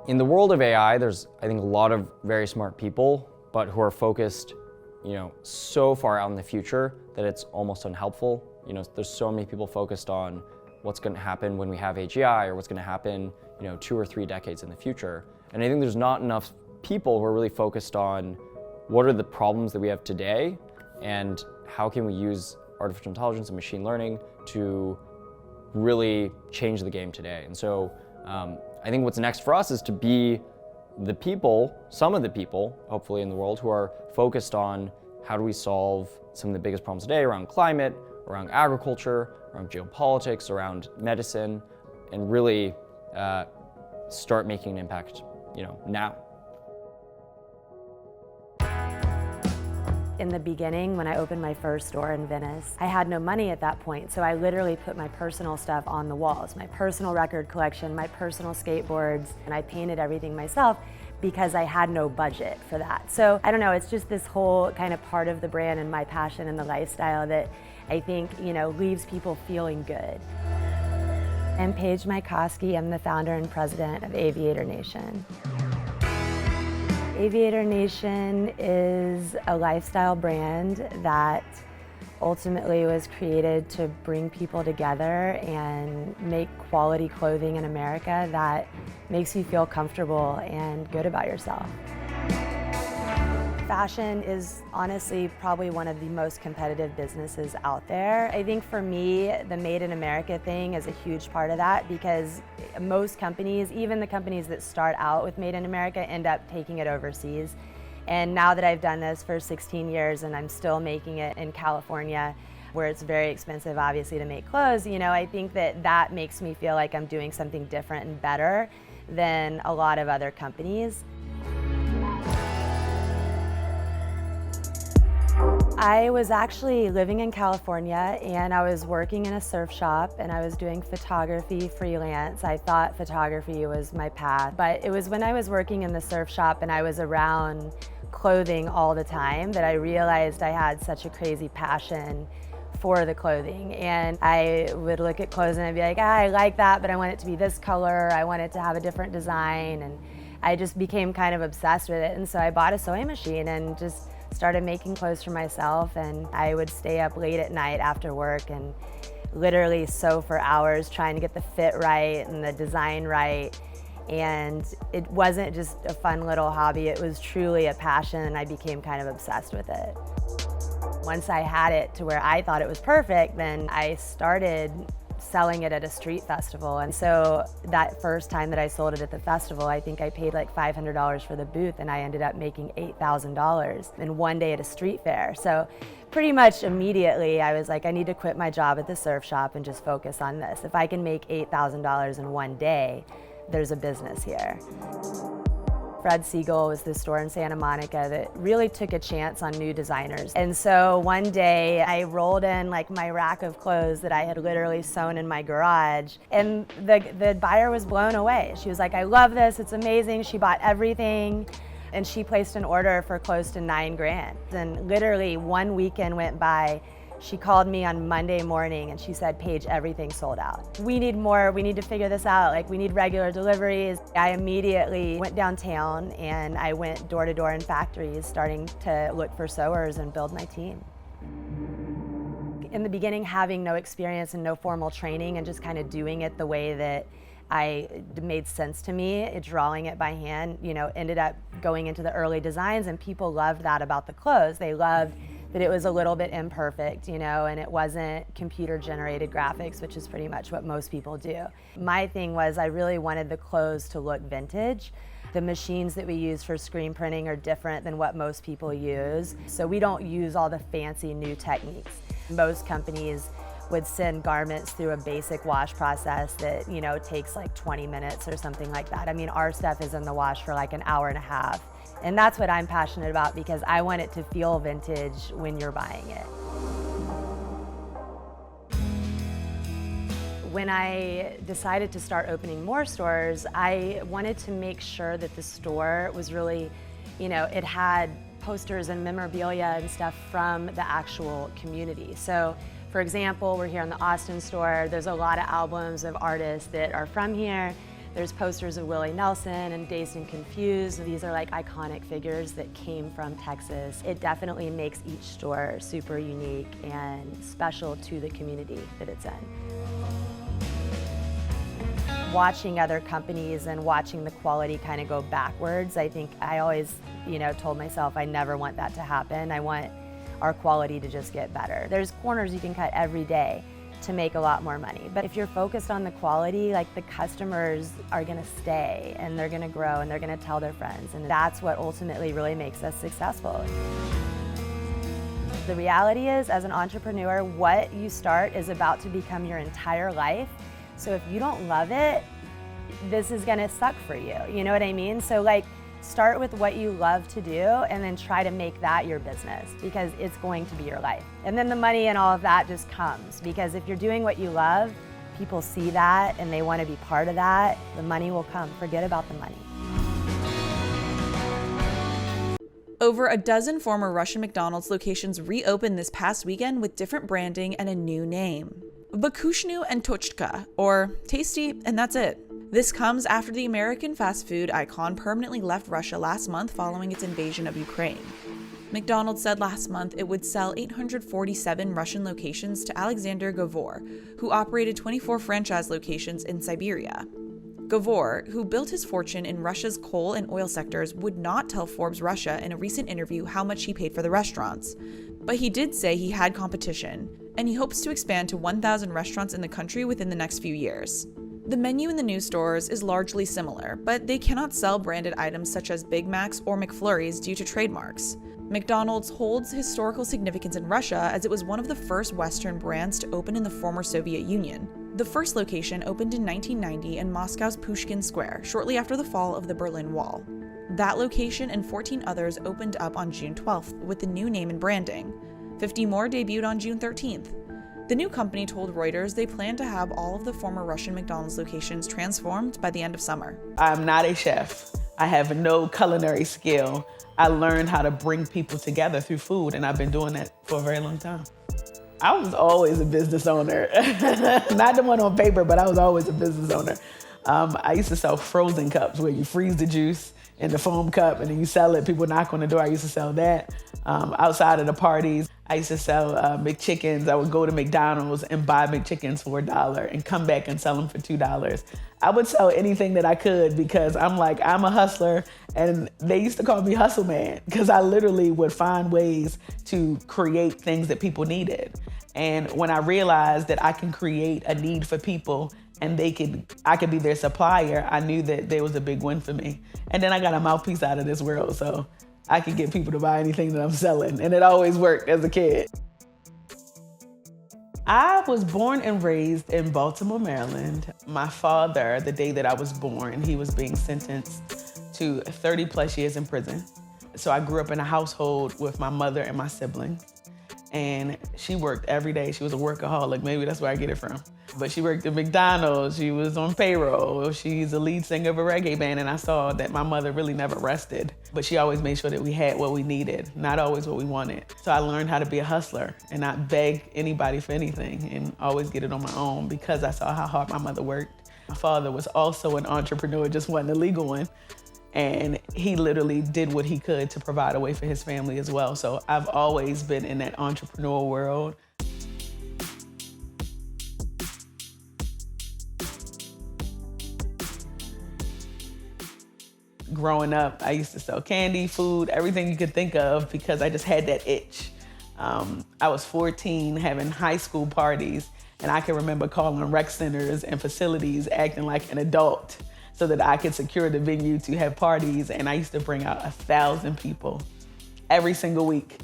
In the world of AI, there's, I think, a lot of very smart people, but who are focused, so far out in the future that it's almost unhelpful. There's so many people focused on what's going to happen when we have AGI or what's going to happen, 2 or 3 decades in the future. And I think there's not enough people who are really focused on what are the problems that we have today and how can we use artificial intelligence and machine learning to really change the game today. And so I think what's next for us is to be the people, some of the people, hopefully in the world, who are focused on how do we solve some of the biggest problems today around climate, around agriculture, around geopolitics, around medicine, and really start making an impact, now. In the beginning, when I opened my first store in Venice, I had no money at that point, so I literally put my personal stuff on the walls, my personal record collection, my personal skateboards, and I painted everything myself because I had no budget for that. So I don't know, it's just this whole kind of part of the brand and my passion and the lifestyle that I think, leaves people feeling good. I'm Paige Mykoski. I'm the founder and president of Aviator Nation. Aviator Nation is a lifestyle brand that ultimately was created to bring people together and make quality clothing in America that makes you feel comfortable and good about yourself. Fashion is honestly probably one of the most competitive businesses out there. I think for me, the Made in America thing is a huge part of that because most companies, even the companies that start out with Made in America, end up taking it overseas. And now that I've done this for 16 years and I'm still making it in California, where it's very expensive obviously to make clothes, I think that makes me feel like I'm doing something different and better than a lot of other companies. I was actually living in California and I was working in a surf shop and I was doing photography freelance. I thought photography was my path, but it was when I was working in the surf shop and I was around clothing all the time that I realized I had such a crazy passion for the clothing. And I would look at clothes and I'd be like, I like that, but I want it to be this color. I want it to have a different design. And I just became kind of obsessed with it. And so I bought a sewing machine and just started making clothes for myself, and I would stay up late at night after work and literally sew for hours trying to get the fit right and the design right. And it wasn't just a fun little hobby, it was truly a passion and I became kind of obsessed with it. Once I had it to where I thought it was perfect, then I started selling it at a street festival. And so that first time that I sold it at the festival, I think I paid like $500 for the booth and I ended up making $8,000 in one day at a street fair. So pretty much immediately I was like, I need to quit my job at the surf shop and just focus on this. If I can make $8,000 in one day, there's a business here. Fred Siegel was this store in Santa Monica that really took a chance on new designers. And so one day I rolled in like my rack of clothes that I had literally sewn in my garage, and the buyer was blown away. She was like, I love this, it's amazing. She bought everything and she placed an order for close to $9 grand. And literally one weekend went by. She called me on Monday morning and she said, Paige, everything's sold out. We need more, we need to figure this out. Like, we need regular deliveries. I immediately went downtown and I went door to door in factories, starting to look for sewers and build my team. In the beginning, having no experience and no formal training and just kind of doing it the way that made sense to me, drawing it by hand, ended up going into the early designs, and people loved that about the clothes. They loved that it was a little bit imperfect, and it wasn't computer-generated graphics, which is pretty much what most people do. My thing was I really wanted the clothes to look vintage. The machines that we use for screen printing are different than what most people use. So we don't use all the fancy new techniques. Most companies would send garments through a basic wash process that, you know, takes like 20 minutes or something like that. I mean, our stuff is in the wash for like an hour and a half. And that's what I'm passionate about because I want it to feel vintage when you're buying it. When I decided to start opening more stores, I wanted to make sure that the store was really, you know, it had posters and memorabilia and stuff from the actual community. So, for example, we're here in the Austin store. There's a lot of albums of artists that are from here. There's posters of Willie Nelson and Dazed and Confused. These are like iconic figures that came from Texas. It definitely makes each store super unique and special to the community that it's in. Watching other companies and watching the quality kind of go backwards, I think I always, you know, told myself I never want that to happen. I want our quality to just get better. There's corners you can cut every day to make a lot more money. But if you're focused on the quality, like the customers are gonna stay and they're gonna grow and they're gonna tell their friends. And that's what ultimately really makes us successful. The reality is, as an entrepreneur, what you start is about to become your entire life. So if you don't love it, this is gonna suck for you. You know what I mean? So like, start with what you love to do and then try to make that your business because it's going to be your life. And then the money and all of that just comes because if you're doing what you love, people see that and they want to be part of that. The money will come. Forget about the money. Over a dozen former Russian McDonald's locations reopened this past weekend with different branding and a new name. Bakushnu and Tochka, or Tasty and that's it. This comes after the American fast food icon permanently left Russia last month following its invasion of Ukraine. McDonald's said last month it would sell 847 Russian locations to Alexander Gavor, who operated 24 franchise locations in Siberia. Gavor, who built his fortune in Russia's coal and oil sectors, would not tell Forbes Russia in a recent interview how much he paid for the restaurants. But he did say he had competition, and he hopes to expand to 1,000 restaurants in the country within the next few years. The menu in the new stores is largely similar, but they cannot sell branded items such as Big Macs or McFlurries due to trademarks. McDonald's holds historical significance in Russia as it was one of the first Western brands to open in the former Soviet Union. The first location opened in 1990 in Moscow's Pushkin Square, shortly after the fall of the Berlin Wall. That location and 14 others opened up on June 12th with the new name and branding. 50 more debuted on June 13th. The new company told Reuters they plan to have all of the former Russian McDonald's locations transformed by the end of summer. I'm not a chef. I have no culinary skill. I learned how to bring people together through food, and I've been doing that for a very long time. I was always a business owner. Not the one on paper, but I was always a business owner. I used to sell frozen cups where you freeze the juice in the foam cup and then you sell it. People knock on the door. I used to sell that. Outside of the parties, I used to sell McChickens. I would go to McDonald's and buy McChickens for $1 and come back and sell them for $2. I would sell anything that I could because I'm a hustler, and they used to call me Hustle Man because I literally would find ways to create things that people needed. And when I realized that I can create a need for people and I could be their supplier, I knew that there was a big win for me. And then I got a mouthpiece out of this world, so I could get people to buy anything that I'm selling, and it always worked as a kid. I was born and raised in Baltimore, Maryland. My father, the day that I was born, he was being sentenced to 30 plus years in prison. So I grew up in a household with my mother and my siblings, and she worked every day. She was a workaholic, maybe that's where I get it from. But she worked at McDonald's, she was on payroll, she's the lead singer of a reggae band, and I saw that my mother really never rested. But she always made sure that we had what we needed, not always what we wanted. So I learned how to be a hustler and not beg anybody for anything and always get it on my own because I saw how hard my mother worked. My father was also an entrepreneur, just wasn't a legal one. And he literally did what he could to provide a way for his family as well. So I've always been in that entrepreneurial world. Growing up, I used to sell candy, food, everything you could think of because I just had that itch. I was 14 having high school parties, and I can remember calling rec centers and facilities acting like an adult so that I could secure the venue to have parties. And I used to bring out 1,000 people every single week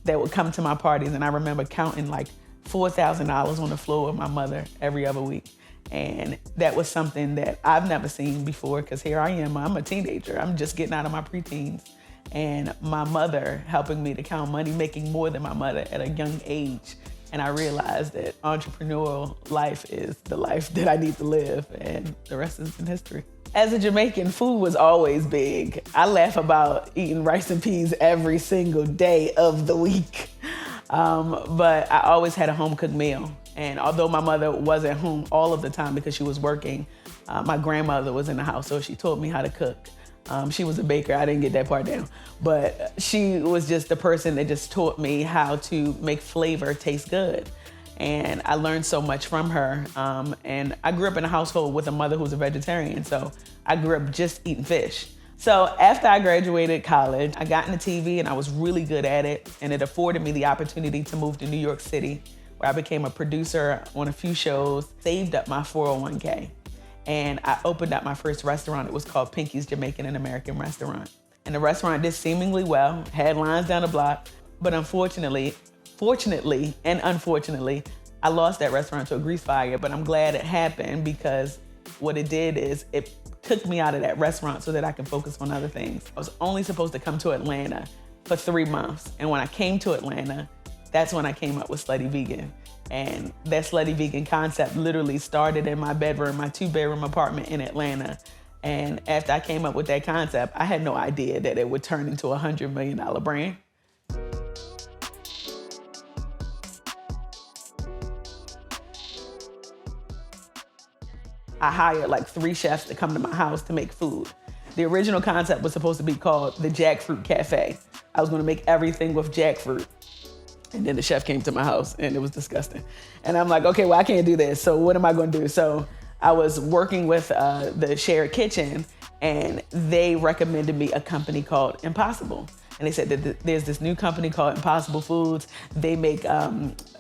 that would come to my parties. And I remember counting like $4,000 on the floor with my mother every other week. And that was something that I've never seen before, because here I am, I'm a teenager. I'm just getting out of my preteens. And my mother helping me to count money, making more than my mother at a young age. And I realized that entrepreneurial life is the life that I need to live, and the rest is in history. As a Jamaican, food was always big. I laugh about eating rice and peas every single day of the week. But I always had a home-cooked meal. And although my mother wasn't home all of the time because she was working, my grandmother was in the house, so she taught me how to cook. She was a baker, I didn't get that part down. But she was just the person that just taught me how to make flavor taste good. And I learned so much from her. And I grew up in a household with a mother who's a vegetarian, so I grew up just eating fish. So after I graduated college, I got into TV and I was really good at it. And it afforded me the opportunity to move to New York City, where I became a producer on a few shows, saved up my 401k. And I opened up my first restaurant. It was called Pinky's Jamaican and American Restaurant. And the restaurant did seemingly well, had lines down the block, but fortunately and unfortunately, I lost that restaurant to a grease fire, but I'm glad it happened, because what it did is it took me out of that restaurant so that I can focus on other things. I was only supposed to come to Atlanta for 3 months. And when I came to Atlanta, that's when I came up with Slutty Vegan. And that Slutty Vegan concept literally started in my bedroom, my 2-bedroom apartment in Atlanta. And after I came up with that concept, I had no idea that it would turn into a $100 million brand. I hired like 3 chefs to come to my house to make food. The original concept was supposed to be called the Jackfruit Cafe. I was gonna make everything with jackfruit. And then the chef came to my house and it was disgusting. And I'm like, okay, well, I can't do this. So what am I gonna do? So I was working with the shared kitchen, and they recommended me a company called Impossible. And they said that there's this new company called Impossible Foods. They make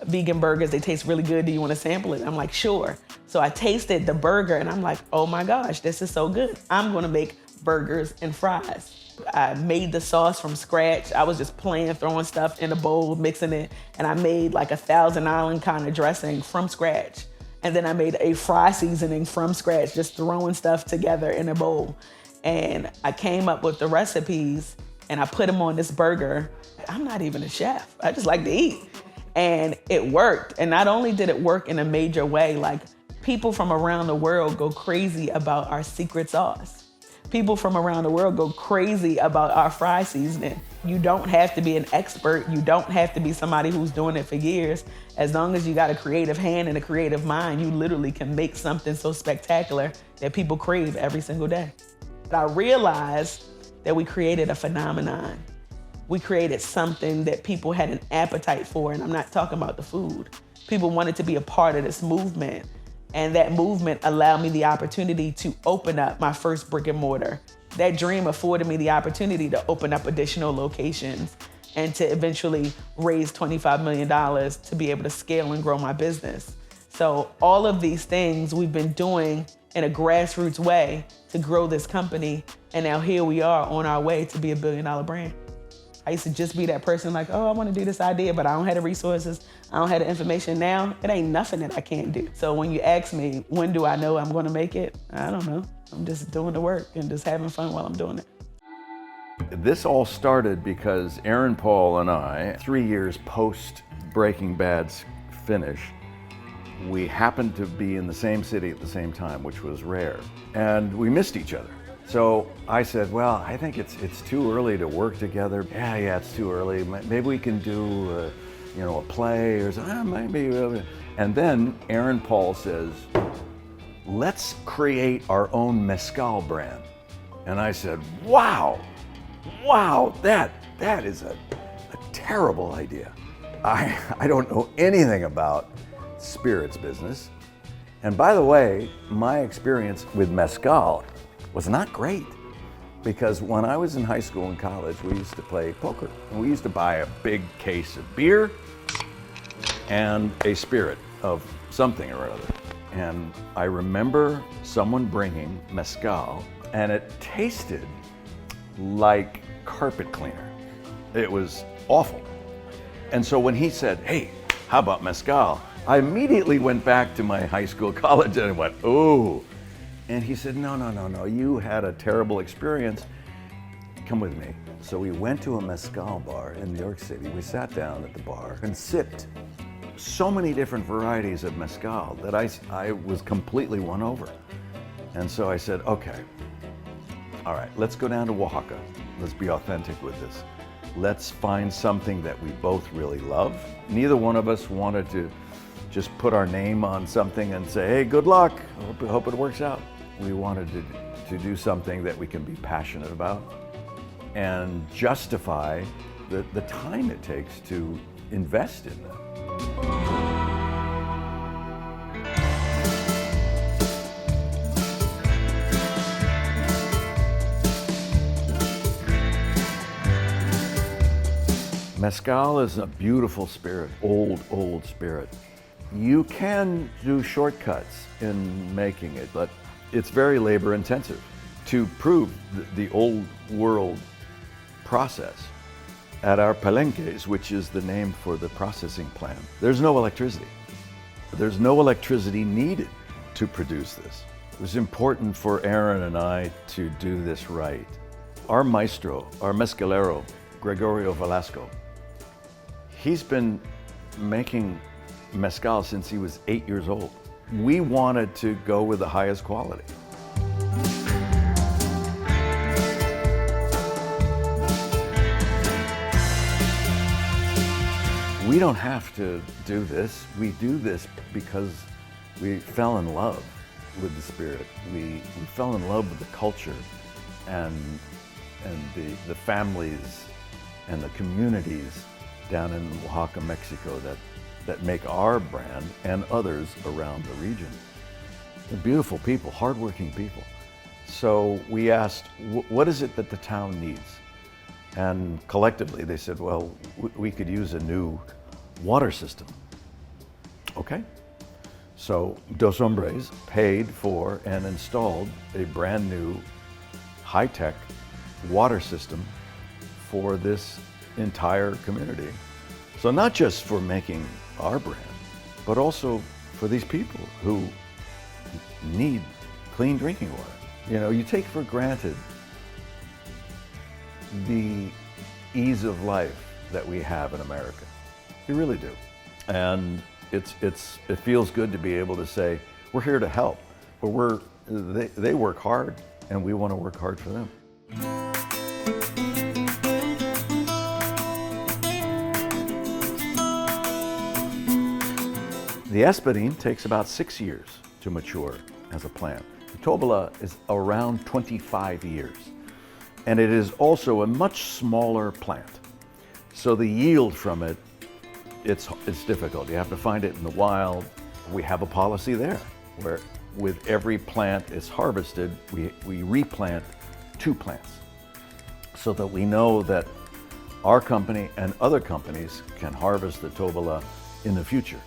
vegan burgers. They taste really good. Do you want to sample it? I'm like, sure. So I tasted the burger and I'm like, oh my gosh, this is so good. I'm gonna make burgers and fries. I made the sauce from scratch. I was just playing, throwing stuff in a bowl, mixing it. And I made like a Thousand Island kind of dressing from scratch. And then I made a fry seasoning from scratch, just throwing stuff together in a bowl. And I came up with the recipes and I put them on this burger. I'm not even a chef. I just like to eat. And it worked. And not only did it work in a major way, like people from around the world go crazy about our secret sauce. People from around the world go crazy about our fry seasoning. You don't have to be an expert. You don't have to be somebody who's doing it for years. As long as you got a creative hand and a creative mind, you literally can make something so spectacular that people crave every single day. But I realized that we created a phenomenon. We created something that people had an appetite for, and I'm not talking about the food. People wanted to be a part of this movement. And that movement allowed me the opportunity to open up my first brick and mortar. That dream afforded me the opportunity to open up additional locations and to eventually raise $25 million to be able to scale and grow my business. So all of these things we've been doing in a grassroots way to grow this company. And now here we are on our way to be $1 billion brand. I used to just be that person like, oh, I want to do this idea, but I don't have the resources. I don't have the information. Now, it ain't nothing that I can't do. So when you ask me, when do I know I'm going to make it? I don't know. I'm just doing the work and just having fun while I'm doing it. This all started because Aaron Paul and I, 3 years post Breaking Bad's finish, we happened to be in the same city at the same time, which was rare. And we missed each other. So I said, well, I think it's too early to work together. Yeah, it's too early. Maybe we can do a play or something, maybe. And then Aaron Paul says, let's create our own mezcal brand. And I said, wow, that is a terrible idea. I don't know anything about spirits business. And by the way, my experience with mezcal was not great, because when I was in high school and college, we used to play poker. And we used to buy a big case of beer and a spirit of something or other. And I remember someone bringing mezcal, and it tasted like carpet cleaner. It was awful. And so when he said, hey, how about mezcal? I immediately went back to my high school, college, and I went, oh. And he said, no, you had a terrible experience. Come with me. So we went to a mezcal bar in New York City. We sat down at the bar and sipped so many different varieties of mezcal that I was completely won over. And so I said, okay, all right, let's go down to Oaxaca. Let's be authentic with this. Let's find something that we both really love. Neither one of us wanted to just put our name on something and say, hey, good luck, hope it works out. We wanted to do something that we can be passionate about and justify the time it takes to invest in them. Mezcal is a beautiful spirit, old spirit. You can do shortcuts in making it, but it's very labor intensive. To prove the old world process, at our palenques, which is the name for the processing plant, there's no electricity. There's no electricity needed to produce this. It was important for Aaron and I to do this right. Our maestro, our mezcalero, Gregorio Velasco, he's been making mezcal since he was 8 years old. We wanted to go with the highest quality. We don't have to do this. We do this because we fell in love with the spirit. We fell in love with the culture and the families and the communities down in Oaxaca, Mexico that make our brand and others around the region. They're beautiful people, hardworking people. So we asked, what is it that the town needs? And collectively they said, well, we could use a new water system. Okay. So Dos Hombres paid for and installed a brand new high-tech water system for this entire community. So not just for making our brand, but also for these people who need clean drinking water. You know, you take for granted the ease of life that we have in America. You really do. And it feels good to be able to say, we're here to help, but they work hard and we want to work hard for them. The espadín takes about 6 years to mature as a plant. The tobola is around 25 years. And it is also a much smaller plant. So the yield from it, it's difficult. You have to find it in the wild. We have a policy there where with every plant is harvested, we replant 2 plants so that we know that our company and other companies can harvest the tobola in the future.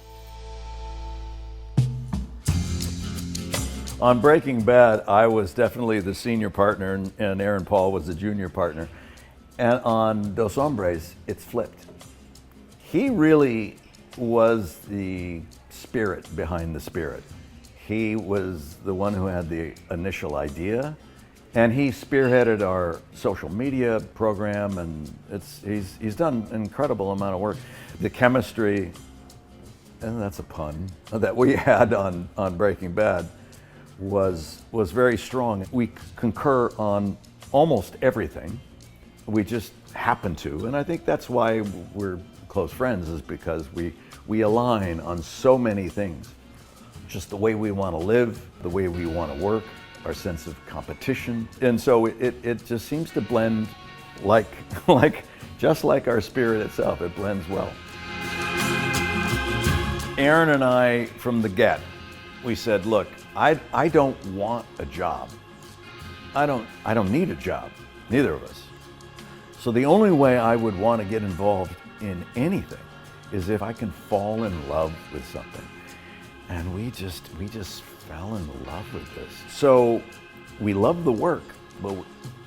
On Breaking Bad, I was definitely the senior partner and Aaron Paul was the junior partner. And on Dos Hombres, it's flipped. He really was the spirit behind the spirit. He was the one who had the initial idea, and he spearheaded our social media program, and he's done an incredible amount of work. The chemistry, and that's a pun, that we had on Breaking Bad was very strong. We concur on almost everything. We just happen to, and I think that's why we're close friends, is because we align on so many things. Just the way we want to live, the way we want to work, our sense of competition. And so it just seems to blend just like our spirit itself, it blends well. Aaron and I, from the get, we said, look, I don't want a job. I don't need a job, neither of us. So the only way I would want to get involved in anything is if I can fall in love with something. And we just fell in love with this. So we love the work, but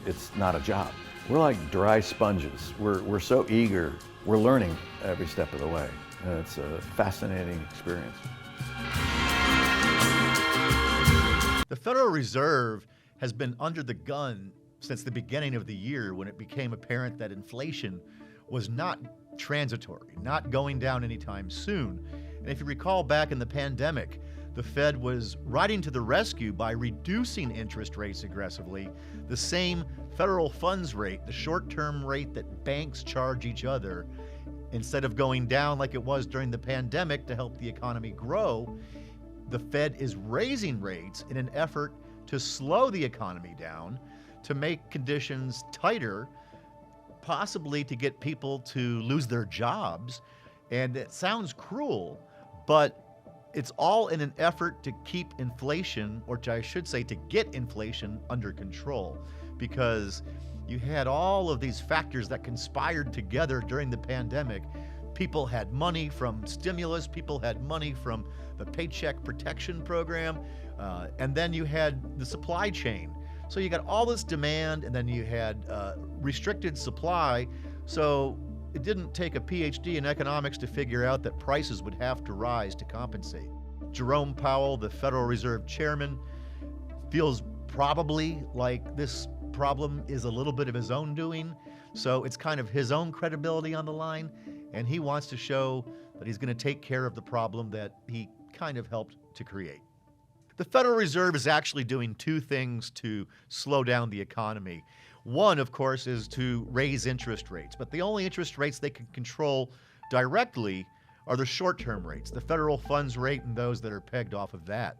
it's not a job. We're like dry sponges. We're so eager. We're learning every step of the way. And it's a fascinating experience. The Federal Reserve has been under the gun since the beginning of the year when it became apparent that inflation was not transitory, not going down anytime soon. And if you recall back in the pandemic, the Fed was riding to the rescue by reducing interest rates aggressively, the same federal funds rate, the short-term rate that banks charge each other, instead of going down like it was during the pandemic to help the economy grow. The Fed is raising rates in an effort to slow the economy down, to make conditions tighter, possibly to get people to lose their jobs. And it sounds cruel, but it's all in an effort to keep inflation, or I should say to get inflation under control, because you had all of these factors that conspired together during the pandemic. People had money from stimulus, people had money from the Paycheck Protection Program, and then you had the supply chain. So you got all this demand, and then you had restricted supply. So it didn't take a PhD in economics to figure out that prices would have to rise to compensate. Jerome Powell, the Federal Reserve Chairman, feels probably like this problem is a little bit of his own doing. So it's kind of his own credibility on the line, and he wants to show that he's going to take care of the problem that he kind of helped to create. The Federal Reserve is actually doing two things to slow down the economy. One, of course, is to raise interest rates, but the only interest rates they can control directly are the short-term rates, the federal funds rate and those that are pegged off of that.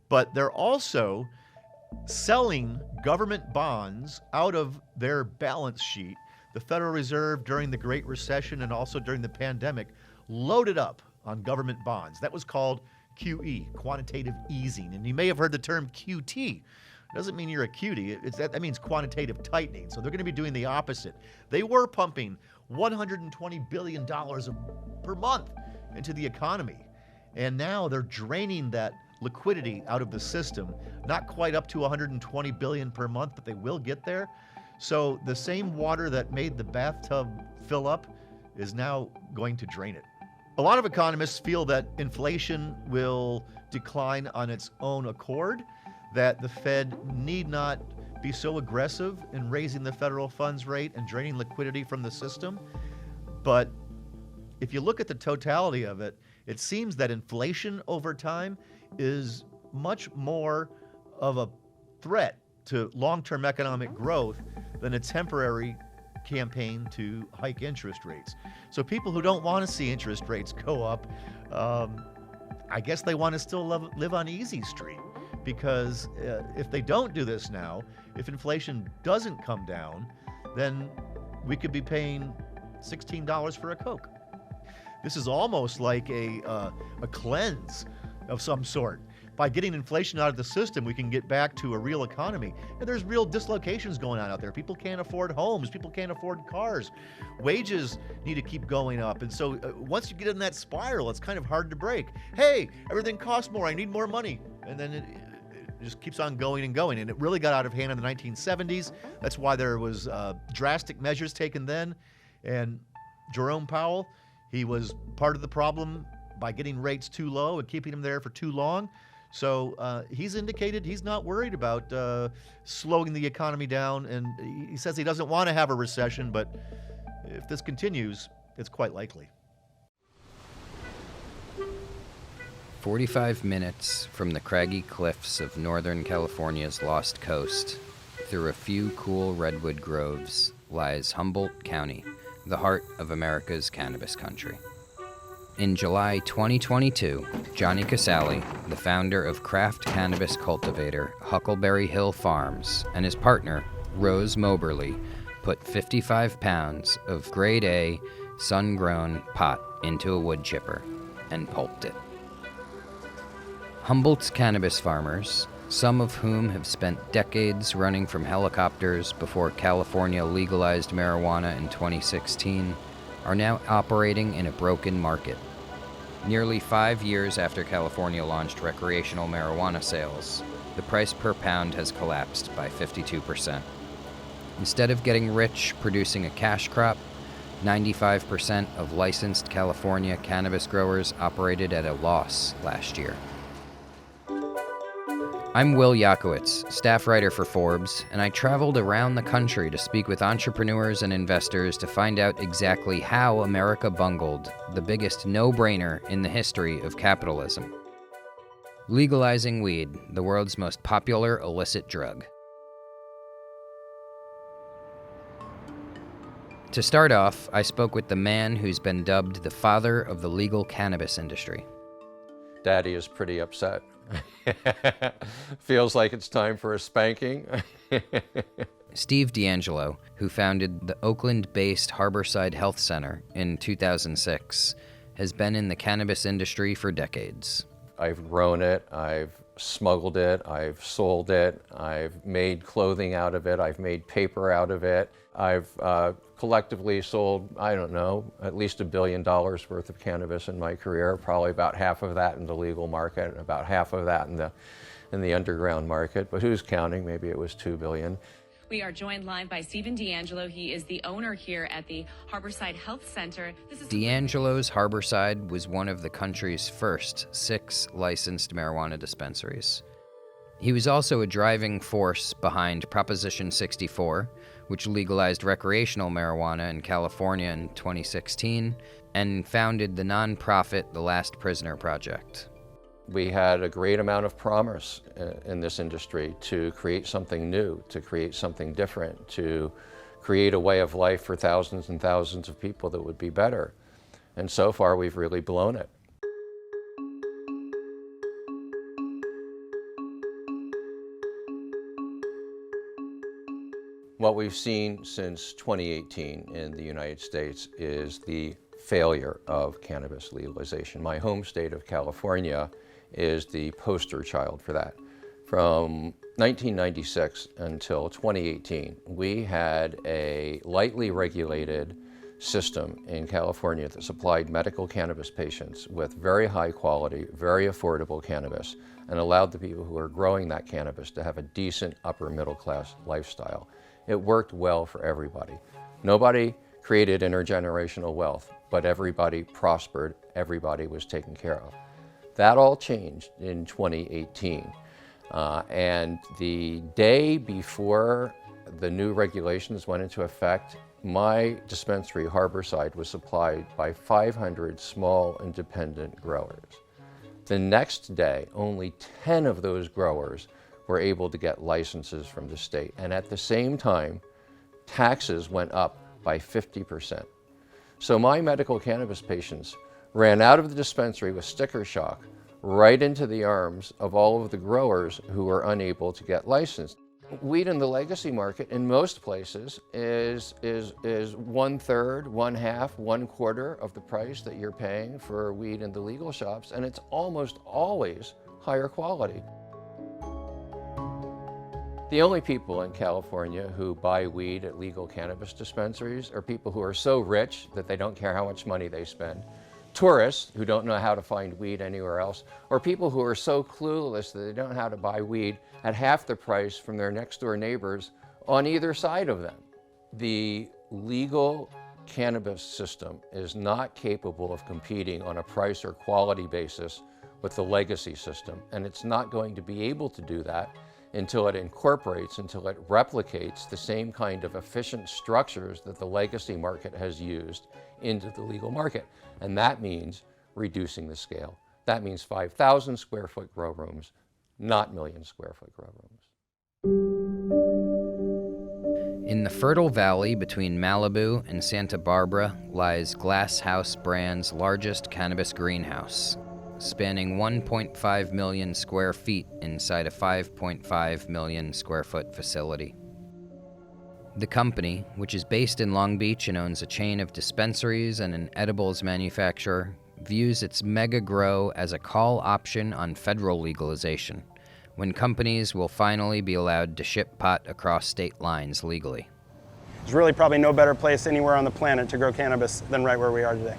But they're also selling government bonds out of their balance sheet. The Federal Reserve, during the Great Recession and also during the pandemic, loaded up on government bonds. That was called QE, quantitative easing. And you may have heard the term QT. It doesn't mean you're a cutie. That means quantitative tightening. So they're going to be doing the opposite. They were pumping $120 billion per month into the economy. And now they're draining that liquidity out of the system. Not quite up to $120 billion per month, but they will get there. So the same water that made the bathtub fill up is now going to drain it. A lot of economists feel that inflation will decline on its own accord, that the Fed need not be so aggressive in raising the federal funds rate and draining liquidity from the system. But if you look at the totality of it, it seems that inflation over time is much more of a threat to long-term economic growth than a temporary campaign to hike interest rates. So people who don't want to see interest rates go up, I guess they want to still live on easy street, because if they don't do this now, if inflation doesn't come down, then we could be paying $16 for a Coke. This is almost like a cleanse of some sort. By getting inflation out of the system, we can get back to a real economy. And there's real dislocations going on out there. People can't afford homes. People can't afford cars. Wages need to keep going up. And so once you get in that spiral, it's kind of hard to break. Hey, everything costs more. I need more money. And then it just keeps on going and going. And it really got out of hand in the 1970s. That's why there was drastic measures taken then. And Jerome Powell, he was part of the problem by getting rates too low and keeping them there for too long. So he's indicated he's not worried about slowing the economy down, and he says he doesn't want to have a recession, but if this continues, it's quite likely. 45 minutes from the craggy cliffs of Northern California's Lost Coast, through a few cool redwood groves, lies Humboldt County, the heart of America's cannabis country. In July 2022, Johnny Casale, the founder of craft cannabis cultivator Huckleberry Hill Farms, and his partner, Rose Moberly, put 55 pounds of grade A, sun-grown pot into a wood chipper and pulped it. Humboldt's cannabis farmers, some of whom have spent decades running from helicopters before California legalized marijuana in 2016, are now operating in a broken market. Nearly 5 years after California launched recreational marijuana sales, the price per pound has collapsed by 52%. Instead of getting rich producing a cash crop, 95% of licensed California cannabis growers operated at a loss last year. I'm Will Yakowitz, staff writer for Forbes, and I traveled around the country to speak with entrepreneurs and investors to find out exactly how America bungled the biggest no-brainer in the history of capitalism: legalizing weed, the world's most popular illicit drug. To start off, I spoke with the man who's been dubbed the father of the legal cannabis industry. Daddy is pretty upset. Feels like it's time for a spanking. Steve D'Angelo, who founded the Oakland-based Harborside Health Center in 2006, has been in the cannabis industry for decades. I've grown it, I've smuggled it, I've sold it, I've made clothing out of it, I've made paper out of it. I've collectively sold, I don't know, at least $1 billion worth of cannabis in my career, probably about half of that in the legal market and about half of that in the underground market. But who's counting? Maybe it was $2 billion. We are joined live by Stephen D'Angelo. He is the owner here at the Harborside Health Center. D'Angelo's Harborside was one of the country's first 6 licensed marijuana dispensaries. He was also a driving force behind Proposition 64, which legalized recreational marijuana in California in 2016, and founded the nonprofit The Last Prisoner Project. We had a great amount of promise in this industry to create something new, to create something different, to create a way of life for thousands and thousands of people that would be better. And so far, we've really blown it. What we've seen since 2018 in the United States is the failure of cannabis legalization. My home state of California is the poster child for that. From 1996 until 2018, we had a lightly regulated system in California that supplied medical cannabis patients with very high quality, very affordable cannabis, and allowed the people who are growing that cannabis to have a decent upper middle class lifestyle. It worked well for everybody. Nobody created intergenerational wealth, but everybody prospered, everybody was taken care of. That all changed in 2018. And the day before the new regulations went into effect, my dispensary, Harborside, was supplied by 500 small independent growers. The next day, only 10 of those growers were able to get licenses from the state. And at the same time, taxes went up by 50%. So my medical cannabis patients ran out of the dispensary with sticker shock right into the arms of all of the growers who were unable to get licensed. Weed in the legacy market in most places is 1/3, 1/2, 1/4 of the price that you're paying for weed in the legal shops, and it's almost always higher quality. The only people in California who buy weed at legal cannabis dispensaries are people who are so rich that they don't care how much money they spend. Tourists who don't know how to find weed anywhere else, or people who are so clueless that they don't know how to buy weed at half the price from their next door neighbors on either side of them. The legal cannabis system is not capable of competing on a price or quality basis with the legacy system, and it's not going to be able to do that until it replicates the same kind of efficient structures that the legacy market has used into the legal market. And that means reducing the scale. That means 5,000 square foot grow rooms, not million square foot grow rooms. In the fertile valley between Malibu and Santa Barbara lies Glass House Brand's largest cannabis greenhouse, spanning 1.5 million square feet inside a 5.5 million square foot facility. The company, which is based in Long Beach and owns a chain of dispensaries and an edibles manufacturer, views its mega grow as a call option on federal legalization, when companies will finally be allowed to ship pot across state lines legally. There's really probably no better place anywhere on the planet to grow cannabis than right where we are today.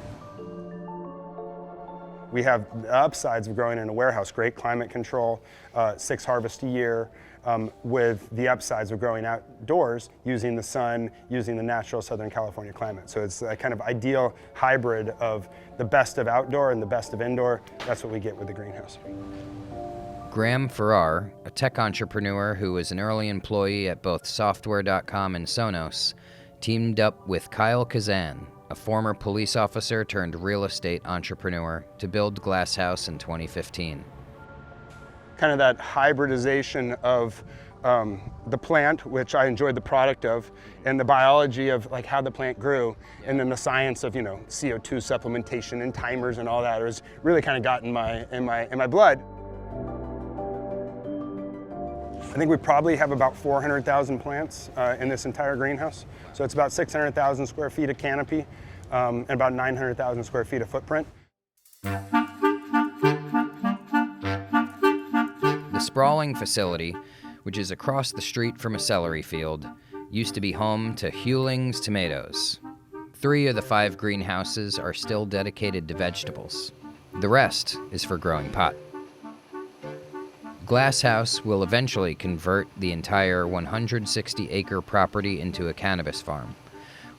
We have the upsides of growing in a warehouse, great climate control, 6 harvests a year, with the upsides of growing outdoors, using the sun, using the natural Southern California climate. So it's a kind of ideal hybrid of the best of outdoor and the best of indoor. That's what we get with the greenhouse. Graham Farrar, a tech entrepreneur who was an early employee at both Software.com and Sonos, teamed up with Kyle Kazan, a former police officer turned real estate entrepreneur, to build Glasshouse in 2015. Kind of that hybridization of the plant, which I enjoyed the product of, and the biology of like how the plant grew, and then the science of, you know, CO2 supplementation and timers and all that. It was really kind of got in my blood. I think we probably have about 400,000 plants in this entire greenhouse. So it's about 600,000 square feet of canopy and about 900,000 square feet of footprint. The sprawling facility, which is across the street from a celery field, used to be home to Hewling's tomatoes. 3 of the 5 greenhouses are still dedicated to vegetables. The rest is for growing pot. Glasshouse will eventually convert the entire 160-acre property into a cannabis farm,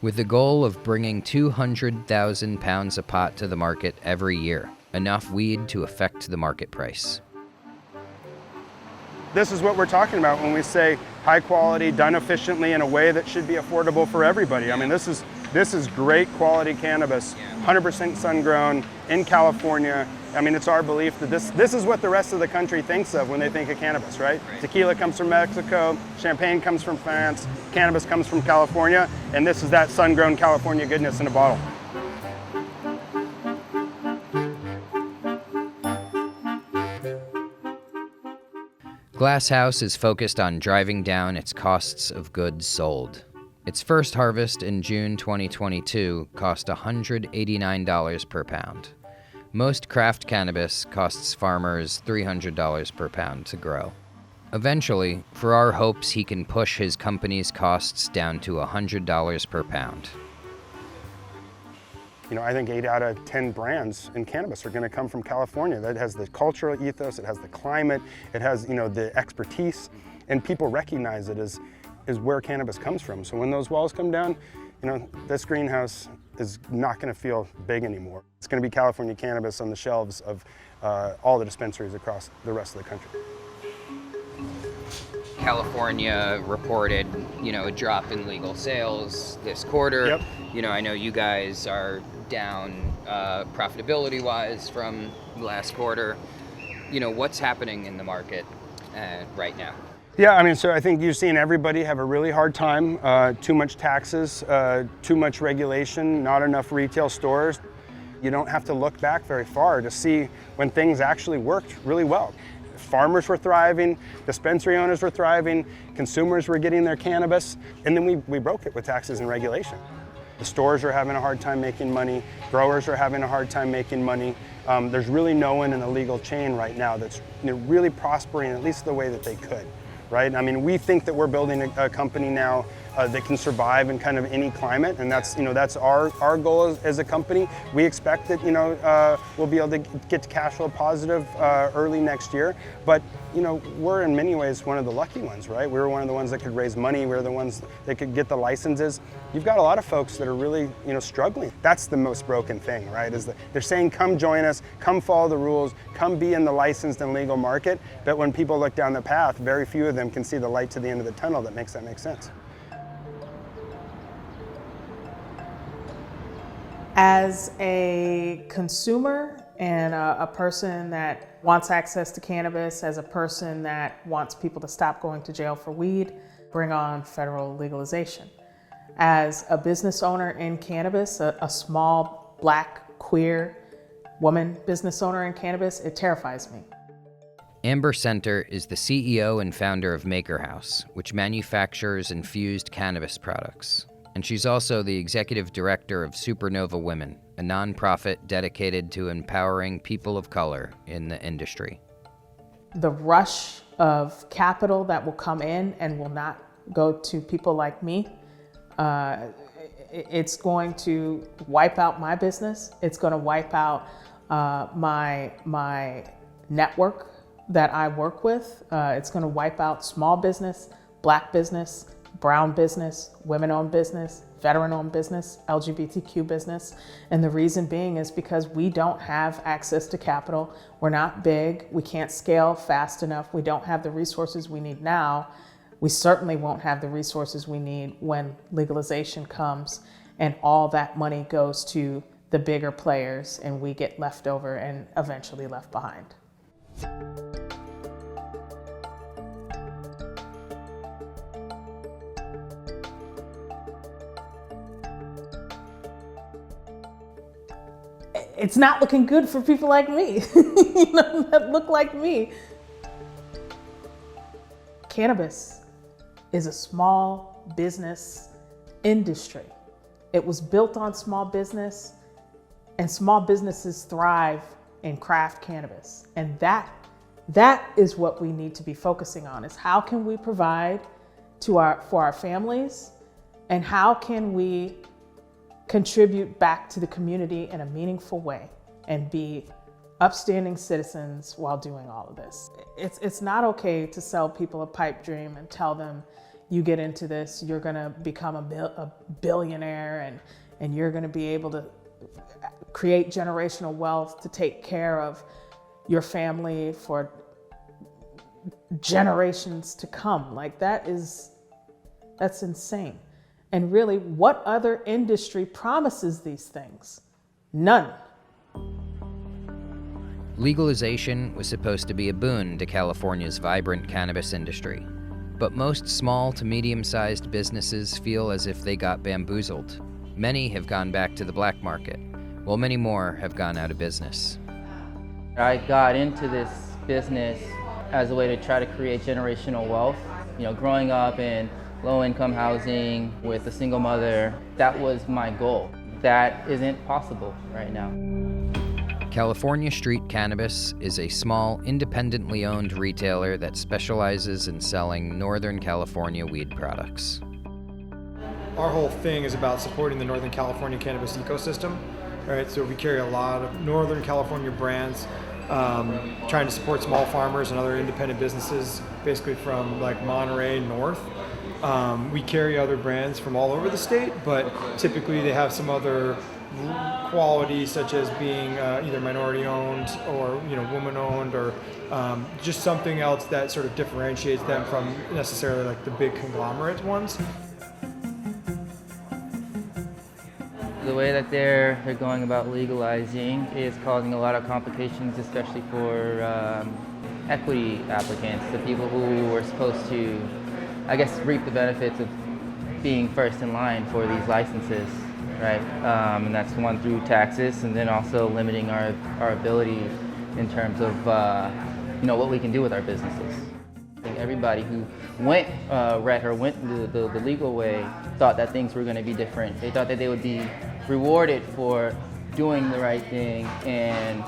with the goal of bringing 200,000 pounds of pot to the market every year, enough weed to affect the market price. This is what we're talking about when we say high quality, done efficiently in a way that should be affordable for everybody. I mean, this is great quality cannabis, 100% sun grown in California. I mean, it's our belief that this is what the rest of the country thinks of when they think of cannabis, right? Tequila comes from Mexico, champagne comes from France, cannabis comes from California, and this is that sun grown California goodness in a bottle. Glasshouse is focused on driving down its costs of goods sold. Its first harvest in June 2022 cost $189 per pound. Most craft cannabis costs farmers $300 per pound to grow. Eventually, Farrar hopes he can push his company's costs down to $100 per pound. You know, I think 8 out of 10 brands in cannabis are going to come from California. That has the cultural ethos, it has the climate, it has, you know, the expertise, and people recognize it as where cannabis comes from. So when those walls come down, you know, this greenhouse is not going to feel big anymore. It's going to be California cannabis on the shelves of all the dispensaries across the rest of the country. California reported, you know, a drop in legal sales this quarter. Yep. You know, I know you guys are down profitability-wise from last quarter. You know, what's happening in the market right now? Yeah, I mean, so I think you've seen everybody have a really hard time. Too much taxes, too much regulation, not enough retail stores. You don't have to look back very far to see when things actually worked really well. Farmers were thriving, dispensary owners were thriving, consumers were getting their cannabis, and then we broke it with taxes and regulation. The stores are having a hard time making money, growers are having a hard time making money. There's really no one in the legal chain right now that's, you know, really prospering at least the way that they could, right? I mean, we think that we're building a company now that can survive in kind of any climate, and that's, you know, that's our goal as a company. We expect that, you know, we'll be able to get to cash flow positive early next year, but, you know, we're in many ways one of the lucky ones, right? We were one of the ones that could raise money. We were the ones that could get the licenses. You've got a lot of folks that are really, you know, struggling. That's the most broken thing, right? Is that they're saying, come join us, come follow the rules, come be in the licensed and legal market. But when people look down the path, very few of them can see the light to the end of the tunnel that makes that make sense. As a consumer and a person that wants access to cannabis, as a person that wants people to stop going to jail for weed, bring on federal legalization. As a business owner in cannabis, a small Black, queer woman business owner in cannabis, it terrifies me. Amber Center is the CEO and founder of Maker House, which manufactures infused cannabis products. And she's also the executive director of Supernova Women, a nonprofit dedicated to empowering people of color in the industry. The rush of capital that will come in and will not go to people like me, it's going to wipe out my business. It's going to wipe out my network that I work with. It's going to wipe out small business, black business, brown business, women-owned business, veteran-owned business, LGBTQ business. And the reason being is because we don't have access to capital. We're not big. We can't scale fast enough. We don't have the resources we need now. We certainly won't have the resources we need when legalization comes and all that money goes to the bigger players and we get left over and eventually left behind. It's not looking good for people like me, that look like me. Cannabis is a small business industry. It was built on small business, and small businesses thrive in craft cannabis. And that is what we need to be focusing on, is how can we provide for our families, and how can we contribute back to the community in a meaningful way and be upstanding citizens while doing all of this. It's not okay to sell people a pipe dream and tell them, you get into this, you're gonna become a billionaire and you're gonna be able to create generational wealth to take care of your family for generations to come. Like that's insane. And really, what other industry promises these things? None. Legalization was supposed to be a boon to California's vibrant cannabis industry, but most small to medium-sized businesses feel as if they got bamboozled. Many have gone back to the black market, while many more have gone out of business. I got into this business as a way to try to create generational wealth. Growing up in low-income housing with a single mother, that was my goal. That isn't possible right now. California Street Cannabis is a small, independently owned retailer that specializes in selling Northern California weed products. Our whole thing is about supporting the Northern California cannabis ecosystem. All right, so we carry a lot of Northern California brands, trying to support small farmers and other independent businesses, basically from like Monterey north. We carry other brands from all over the state, but typically they have some other qualities, such as being either minority owned or woman owned, or just something else that sort of differentiates them from necessarily like the big conglomerate ones. The way that they're going about legalizing is causing a lot of complications, especially for equity applicants, the people who are supposed to, I guess, reap the benefits of being first in line for these licenses, right? And that's one through taxes, and then also limiting our ability in terms of what we can do with our businesses. I think everybody who went the legal way thought that things were going to be different. They thought that they would be rewarded for doing the right thing and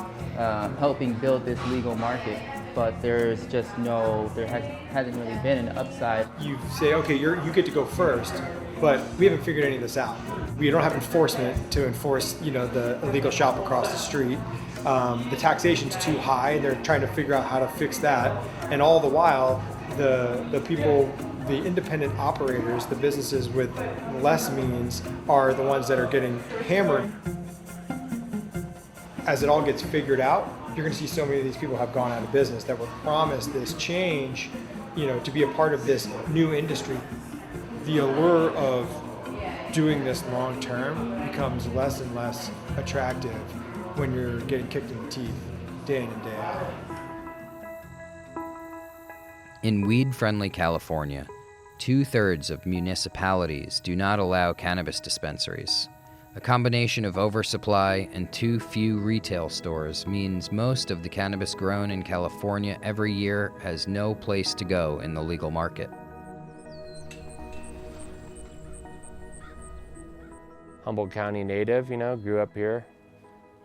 helping build this legal market. But there hasn't really been an upside. You say, okay, you get to go first, but we haven't figured any of this out. We don't have enforcement to enforce, the illegal shop across the street. The taxation's too high. They're trying to figure out how to fix that. And all the while, the people, the independent operators, the businesses with less means are the ones that are getting hammered. As it all gets figured out, you're going to see so many of these people have gone out of business that were promised this change, to be a part of this new industry. The allure of doing this long term becomes less and less attractive when you're getting kicked in the teeth day in and day out. In weed-friendly California, 2/3 of municipalities do not allow cannabis dispensaries. A combination of oversupply and too few retail stores means most of the cannabis grown in California every year has no place to go in the legal market. Humboldt County native, grew up here,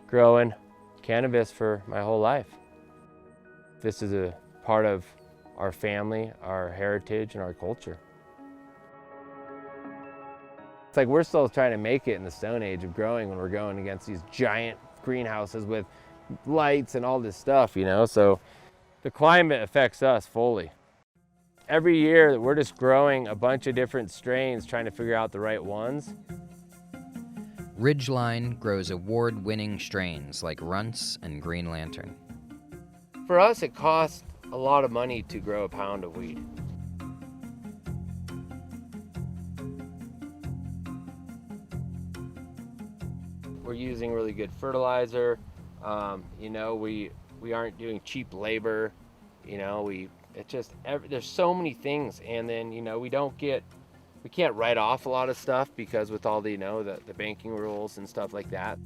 growing cannabis for my whole life. This is a part of our family, our heritage, and our culture. It's like we're still trying to make it in the Stone Age of growing when we're going against these giant greenhouses with lights and all this stuff, you know? So the climate affects us fully. Every year we're just growing a bunch of different strains, trying to figure out the right ones. Ridgeline grows award-winning strains like Runts and Green Lantern. For us, it costs a lot of money to grow a pound of weed. We're using really good fertilizer. You know, we aren't doing cheap labor. You know, there's so many things, and then, you know, we can't write off a lot of stuff because with all the, you know, the banking rules and stuff like that.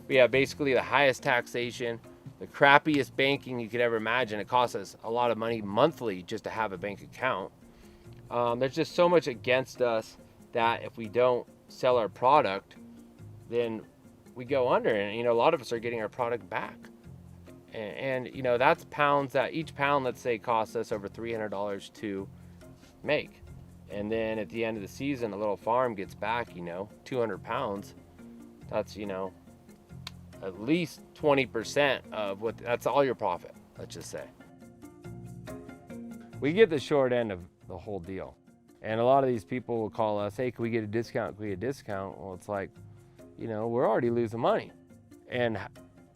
We have basically the highest taxation, the crappiest banking you could ever imagine. It costs us a lot of money monthly just to have a bank account. There's just so much against us that if we don't sell our product, then we go under. And, you know, a lot of us are getting our product back. And you know, that's pounds that each pound, let's say, costs us over $300 to make. And then at the end of the season, a little farm gets back, you know, 200 pounds. That's, you know, at least 20% of that's all your profit, let's just say. We get the short end of the whole deal. And a lot of these people will call us, hey, can we get a discount? Can we get a discount? Well, it's like, you know, we're already losing money. And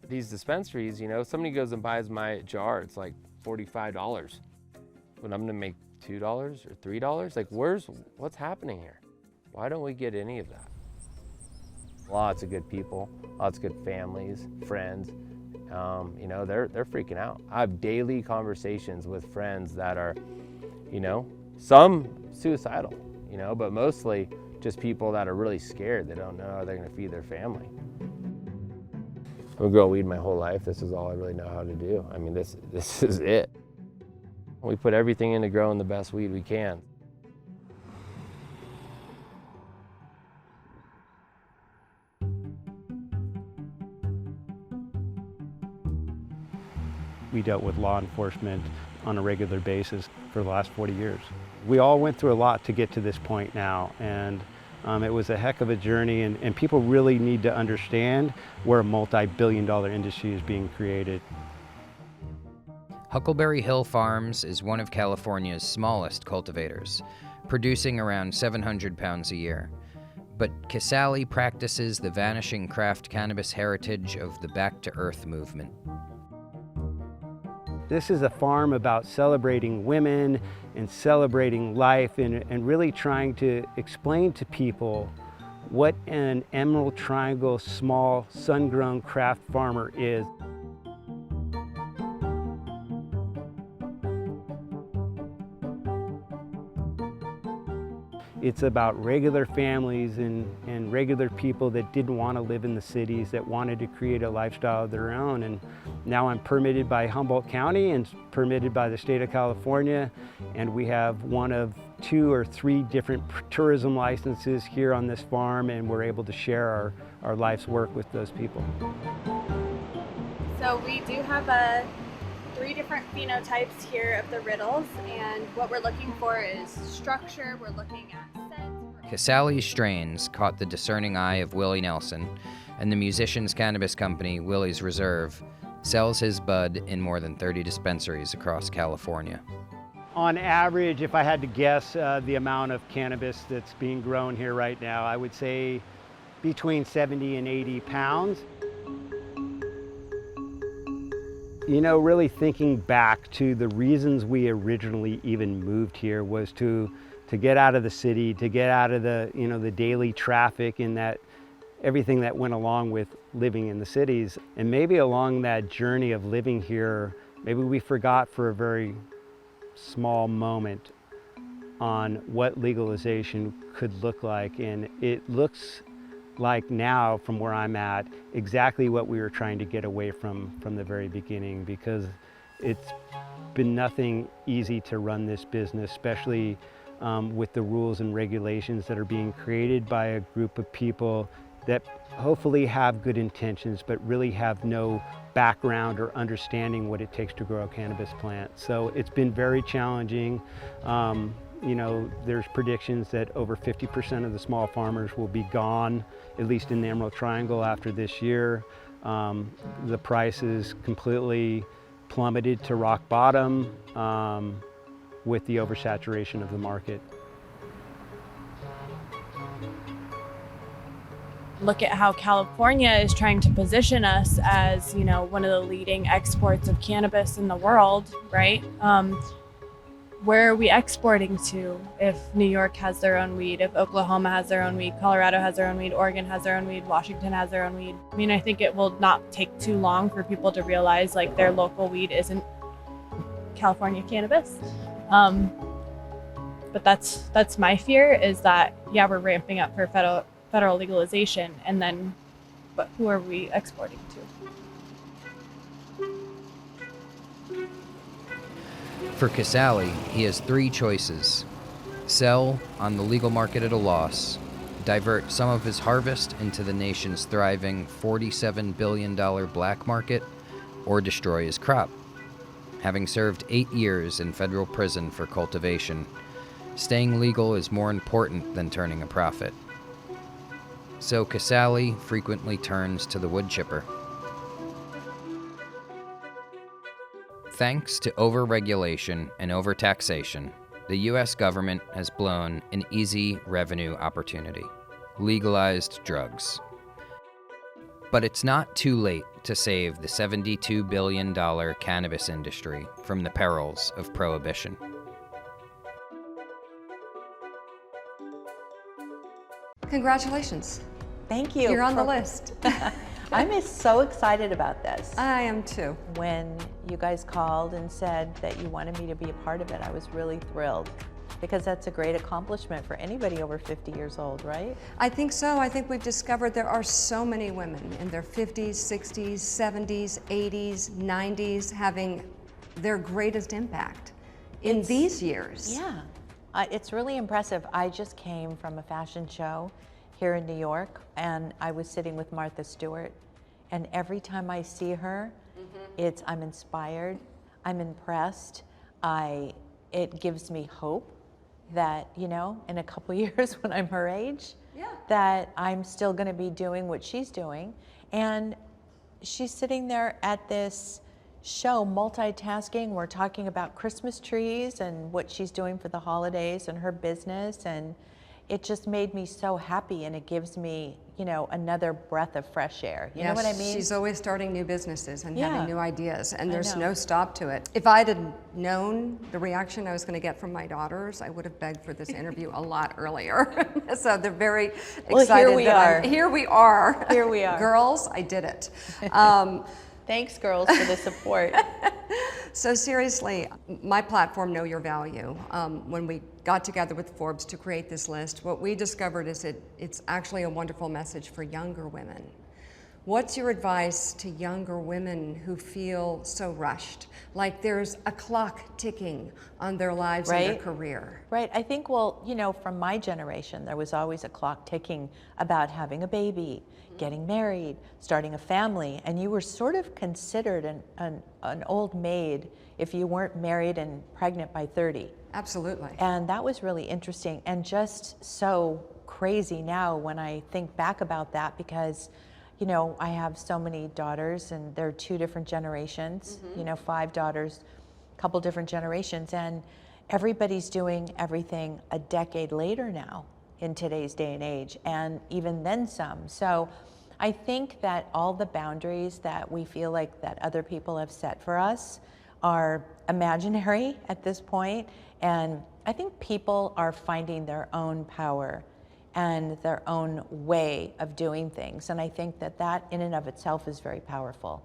these dispensaries, you know, somebody goes and buys my jar, it's like $45. But I'm gonna make $2 or $3? Like, what's happening here? Why don't we get any of that? Lots of good people, lots of good families, friends. You know, they're freaking out. I have daily conversations with friends that are, you know, some suicidal, you know, but mostly just people that are really scared. They don't know how they're gonna feed their family. I've grown weed my whole life. This is all I really know how to do. I mean, this is it. We put everything into growing the best weed we can. We dealt with law enforcement on a regular basis for the last 40 years. We all went through a lot to get to this point now, and it was a heck of a journey, and people really need to understand where a multi-billion-dollar industry is being created. Huckleberry Hill Farms is one of California's smallest cultivators, producing around 700 pounds a year. But Casale practices the vanishing craft cannabis heritage of the Back to Earth movement. This is a farm about celebrating women and celebrating life and really trying to explain to people what an Emerald Triangle small sun-grown craft farmer is. It's about regular families and regular people that didn't want to live in the cities, that wanted to create a lifestyle of their own. And now I'm permitted by Humboldt County and permitted by the state of California. And we have one of 2 or 3 different tourism licenses here on this farm, and we're able to share our life's work with those people. So we do have 3 different phenotypes here of the riddles, and what we're looking for is structure, we're looking at scent. Casale's strains caught the discerning eye of Willie Nelson, and the musician's cannabis company, Willie's Reserve, sells his bud in more than 30 dispensaries across California. On average, if I had to guess the amount of cannabis that's being grown here right now, I would say between 70 and 80 pounds. You know, really thinking back to the reasons we originally even moved here was to get out of the city, to get out of the, you know, the daily traffic and that everything that went along with living in the cities. And maybe along that journey of living here, maybe we forgot for a very small moment on what legalization could look like. And it looks like now, from where I'm at, exactly what we were trying to get away from the very beginning, because it's been nothing easy to run this business, especially with the rules and regulations that are being created by a group of people that hopefully have good intentions, but really have no background or understanding what it takes to grow a cannabis plant. So it's been very challenging. you know, there's predictions that over 50% of the small farmers will be gone, at least in the Emerald Triangle after this year. The prices completely plummeted to rock bottom with the oversaturation of the market. Look at how California is trying to position us as, you know, one of the leading exports of cannabis in the world, right? Where are we exporting to if New York has their own weed, if Oklahoma has their own weed, Colorado has their own weed, Oregon has their own weed, Washington has their own weed? I mean, I think it will not take too long for people to realize like their local weed isn't California cannabis. But that's my fear, is that, yeah, we're ramping up for federal legalization, and then, but who are we exporting to? For Casale, he has three choices: sell on the legal market at a loss, divert some of his harvest into the nation's thriving $47 billion black market, or destroy his crop. Having served 8 years in federal prison for cultivation, staying legal is more important than turning a profit. So Casale frequently turns to the wood chipper. Thanks to overregulation and overtaxation, the US government has blown an easy revenue opportunity: legalized drugs. But it's not too late to save the $72 billion cannabis industry from the perils of prohibition. Congratulations. Thank you. You're on the list. I'm so excited about this. I am too. When you guys called and said that you wanted me to be a part of it, I was really thrilled, because that's a great accomplishment for anybody over 50 years old, right? I think so. I think we've discovered there are so many women in their 50s, 60s, 70s, 80s, 90s having their greatest impact in these years. Yeah, it's really impressive. I just came from a fashion show here in New York, and I was sitting with Martha Stewart, and every time I see her, I'm inspired, I'm impressed, it gives me hope that, you know, in a couple years when I'm her age, that I'm still gonna be doing what she's doing. And she's sitting there at this show multitasking. We're talking about Christmas trees and what she's doing for the holidays and her business, and it just made me so happy, and it gives me, you know, another breath of fresh air. You know what I mean? She's always starting new businesses and Yeah. having new ideas, and I there's know. no stop to it. If I'd have known the reaction I was going to get from my daughters, I would have begged for this interview a lot earlier. So they're very excited. Well, here we are. Here we are. Here we are. Girls, I did it. Thanks, girls, for the support. So seriously, my platform, Know Your Value, when we got together with Forbes to create this list, what we discovered is it's actually a wonderful message for younger women. What's your advice to younger women who feel so rushed, like there's a clock ticking on their lives and their career? Right. I think, well, you know, from my generation, there was always a clock ticking about having a baby, getting married, starting a family, and you were sort of considered an old maid if you weren't married and pregnant by 30. Absolutely. And that was really interesting and just so crazy now when I think back about that, because you know, I have so many daughters, and they're 2 different generations, you know, 5 daughters, a couple different generations, and everybody's doing everything a decade later now in today's day and age, and even then some. So I think that all the boundaries that we feel like that other people have set for us are imaginary at this point, and I think people are finding their own power and their own way of doing things. And I think that that in and of itself is very powerful.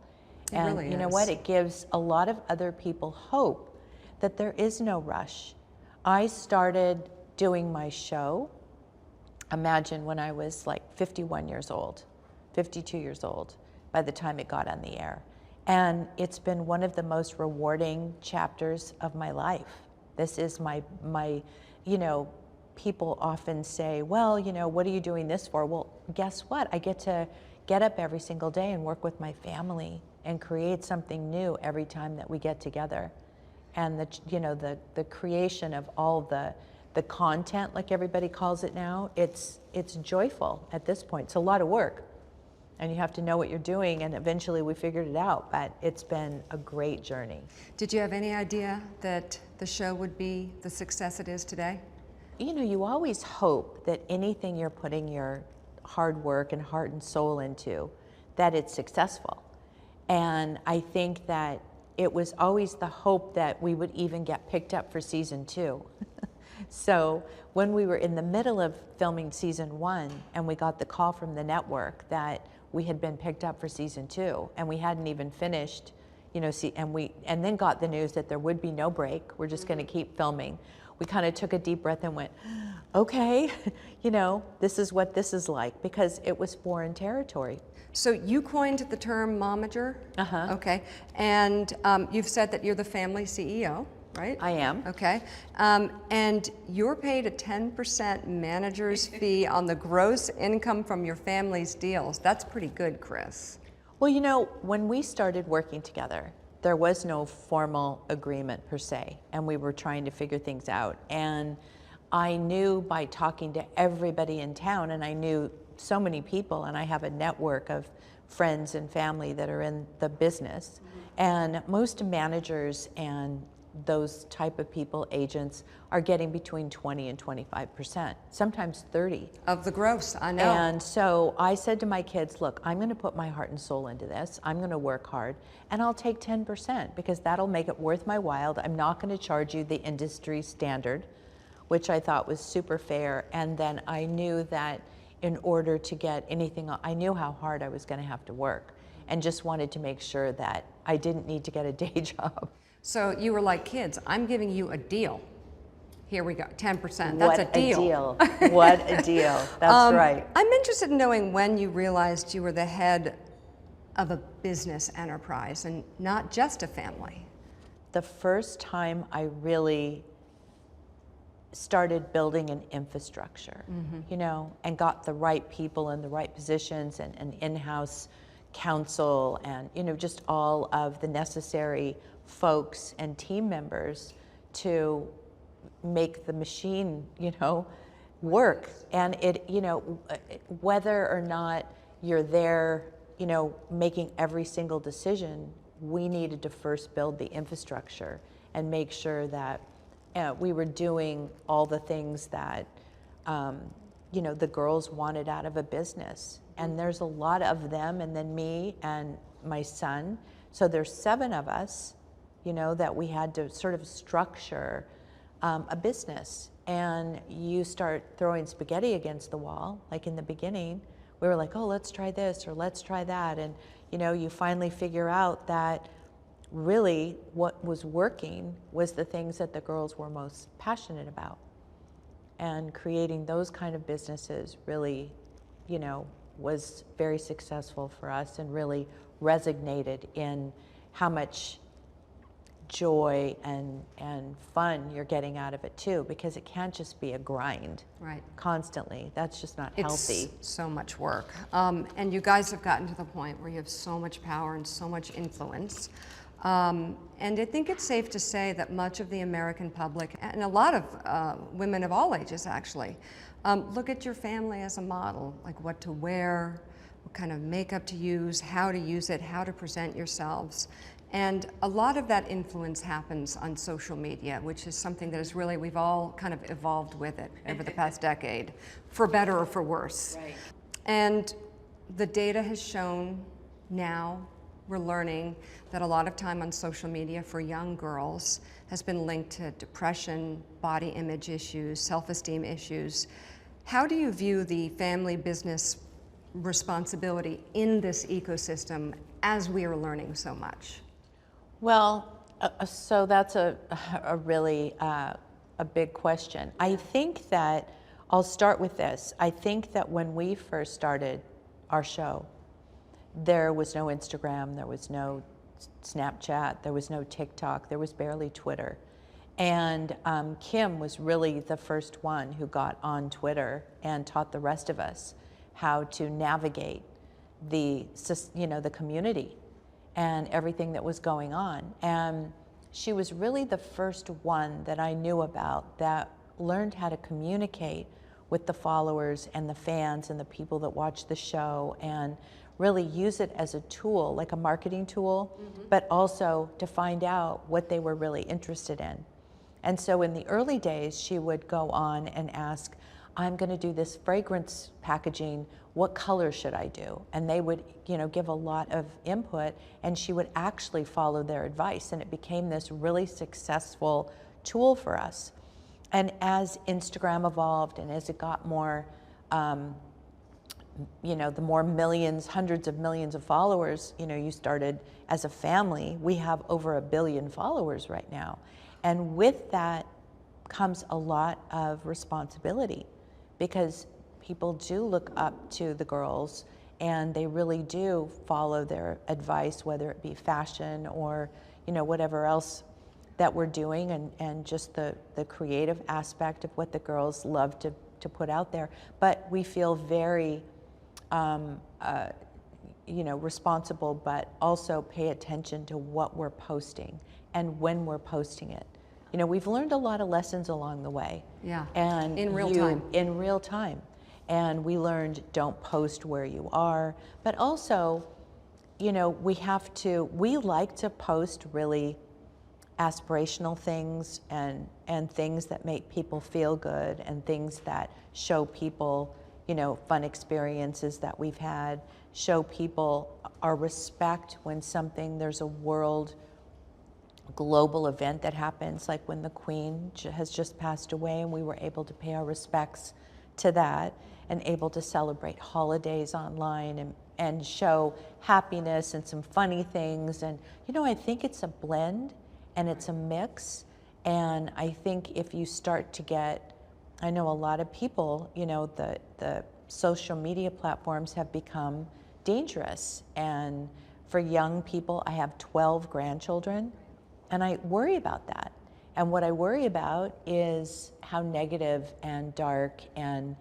It And really you know is. what? It gives a lot of other people hope that there is no rush. I started doing my show, imagine, when I was like 51 years old, 52 years old by the time it got on the air. And it's been one of the most rewarding chapters of my life. This is my you know, people often say, well, you know, what are you doing this for? Well, guess what? I get to get up every single day and work with my family and create something new every time that we get together. And the, you know, the creation of all the the content, like everybody calls it now, it's joyful at this point. It's a lot of work. And you have to know what you're doing, and eventually we figured it out, but it's been a great journey. Did you have any idea that the show would be the success it is today? You know, you always hope that anything you're putting your hard work and heart and soul into, that it's successful. And I think that it was always the hope that we would even get picked up for season 2. So when we were in the middle of filming season 1 and we got the call from the network that we had been picked up for season 2 and we hadn't even finished, you know, and then got the news that there would be no break, we're just going to keep filming. We kind of took a deep breath and went, okay, you know, this is what this is like, because it was foreign territory. So you coined the term momager. Okay. And you've said that you're the family CEO, right? I am. Okay. And you're paid a 10% manager's fee on the gross income from your family's deals. That's pretty good, Kris. Well, you know, when we started working together, there was no formal agreement per se, and we were trying to figure things out. And I knew by talking to everybody in town, and I knew so many people, and I have a network of friends and family that are in the business. And most managers and those type of people, agents, are getting between 20 and 25%, sometimes 30. Of the gross, I know. And so I said to my kids, look, I'm gonna put my heart and soul into this. I'm gonna work hard, and I'll take 10% because that'll make it worth my while. I'm not gonna charge you the industry standard, which I thought was super fair. And then I knew that in order to get anything, I knew how hard I was gonna have to work, and just wanted to make sure that I didn't need to get a day job. So you were like, kids, I'm giving you a deal. Here we go, 10%. That's What a deal. What a deal. That's right. I'm interested in knowing when you realized you were the head of a business enterprise and not just a family. The first time I really started building an infrastructure, you know, and got the right people in the right positions, and an in-house counsel, and, you know, just all of the necessary folks and team members to make the machine, you know, work. And it, you know, whether or not you're there, you know, making every single decision, we needed to first build the infrastructure and make sure that we were doing all the things that, you know, the girls wanted out of a business. And there's a lot of them, and then me and my son. So there's 7 of us, you know, that we had to sort of structure a business. And you start throwing spaghetti against the wall. Like in the beginning, we were like, oh, let's try this or let's try that. And, you know, you finally figure out that really what was working was the things that the girls were most passionate about. And creating those kind of businesses really, you know, was very successful for us, and really resonated in how much joy and fun you're getting out of it too, because it can't just be a grind constantly. That's just not healthy. It's so much work. And you guys have gotten to the point where you have so much power and so much influence. And I think it's safe to say that much of the American public, and a lot of women of all ages actually, look at your family as a model, like what to wear, what kind of makeup to use, how to use it, how to present yourselves. And a lot of that influence happens on social media, which is something that is really, we've all kind of evolved with it over the past decade, for better or for worse. Right. And the data has shown now, we're learning that a lot of time on social media for young girls has been linked to depression, body image issues, self-esteem issues. How do you view the family business responsibility in this ecosystem as we are learning so much? Well, so that's a really a big question. I think that, I'll start with this. I think that when we first started our show, there was no Instagram, there was no Snapchat, there was no TikTok, there was barely Twitter. And Kim was really the first one who got on Twitter and taught the rest of us how to navigate the, you know, the community and everything that was going on. And she was really the first one that I knew about that learned how to communicate with the followers and the fans and the people that watch the show, and really use it as a tool, like a marketing tool, but also to find out what they were really interested in. And so in the early days, she would go on and ask, I'm going to do this fragrance packaging, what color should I do? And they would, you know, give a lot of input, and she would actually follow their advice, and it became this really successful tool for us. And as Instagram evolved and as it got more, you know, the more millions, hundreds of millions of followers, you know, you started as a family. We have over 1 billion followers right now. And with that comes a lot of responsibility, because people do look up to the girls and they really do follow their advice, whether it be fashion or, you know, whatever else that we're doing, and just the creative aspect of what the girls love to put out there. But we feel very, you know, responsible, but also pay attention to what we're posting and when we're posting it. You know, we've learned a lot of lessons along the way. Yeah, and in real time. In real time. And we learned, don't post where you are, but also, you know, we like to post really aspirational things and things that make people feel good, and things that show people, you know, fun experiences that we've had, show people our respect when there's a world global event that happens, like when the Queen has just passed away, and we were able to pay our respects to that, and able to celebrate holidays online and show happiness and some funny things. And, you know, I think it's a blend and it's a mix. And I think if you start to get, I know a lot of people, you know, the social media platforms have become dangerous. And for young people, I have 12 grandchildren, and I worry about that. And what I worry about is how negative and dark and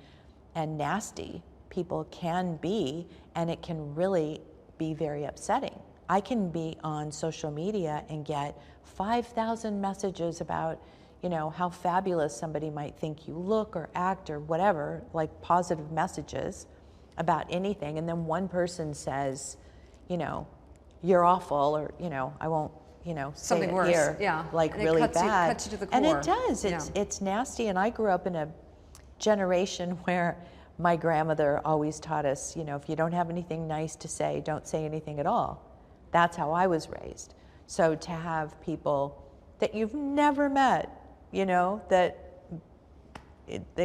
nasty people can be, and it can really be very upsetting. I can be on social media and get 5,000 messages about, you know, how fabulous somebody might think you look or act or whatever, like positive messages about anything, and then one person says, you know, you're awful, or, you know, I won't, you know, say Something it worse, here, yeah. like And it really cuts bad. you to the core. And it does, Yeah. it's nasty. And I grew up in a generation where my grandmother always taught us, you know, if you don't have anything nice to say, don't say anything at all. That's how I was raised. So to have people that you've never met, you know, that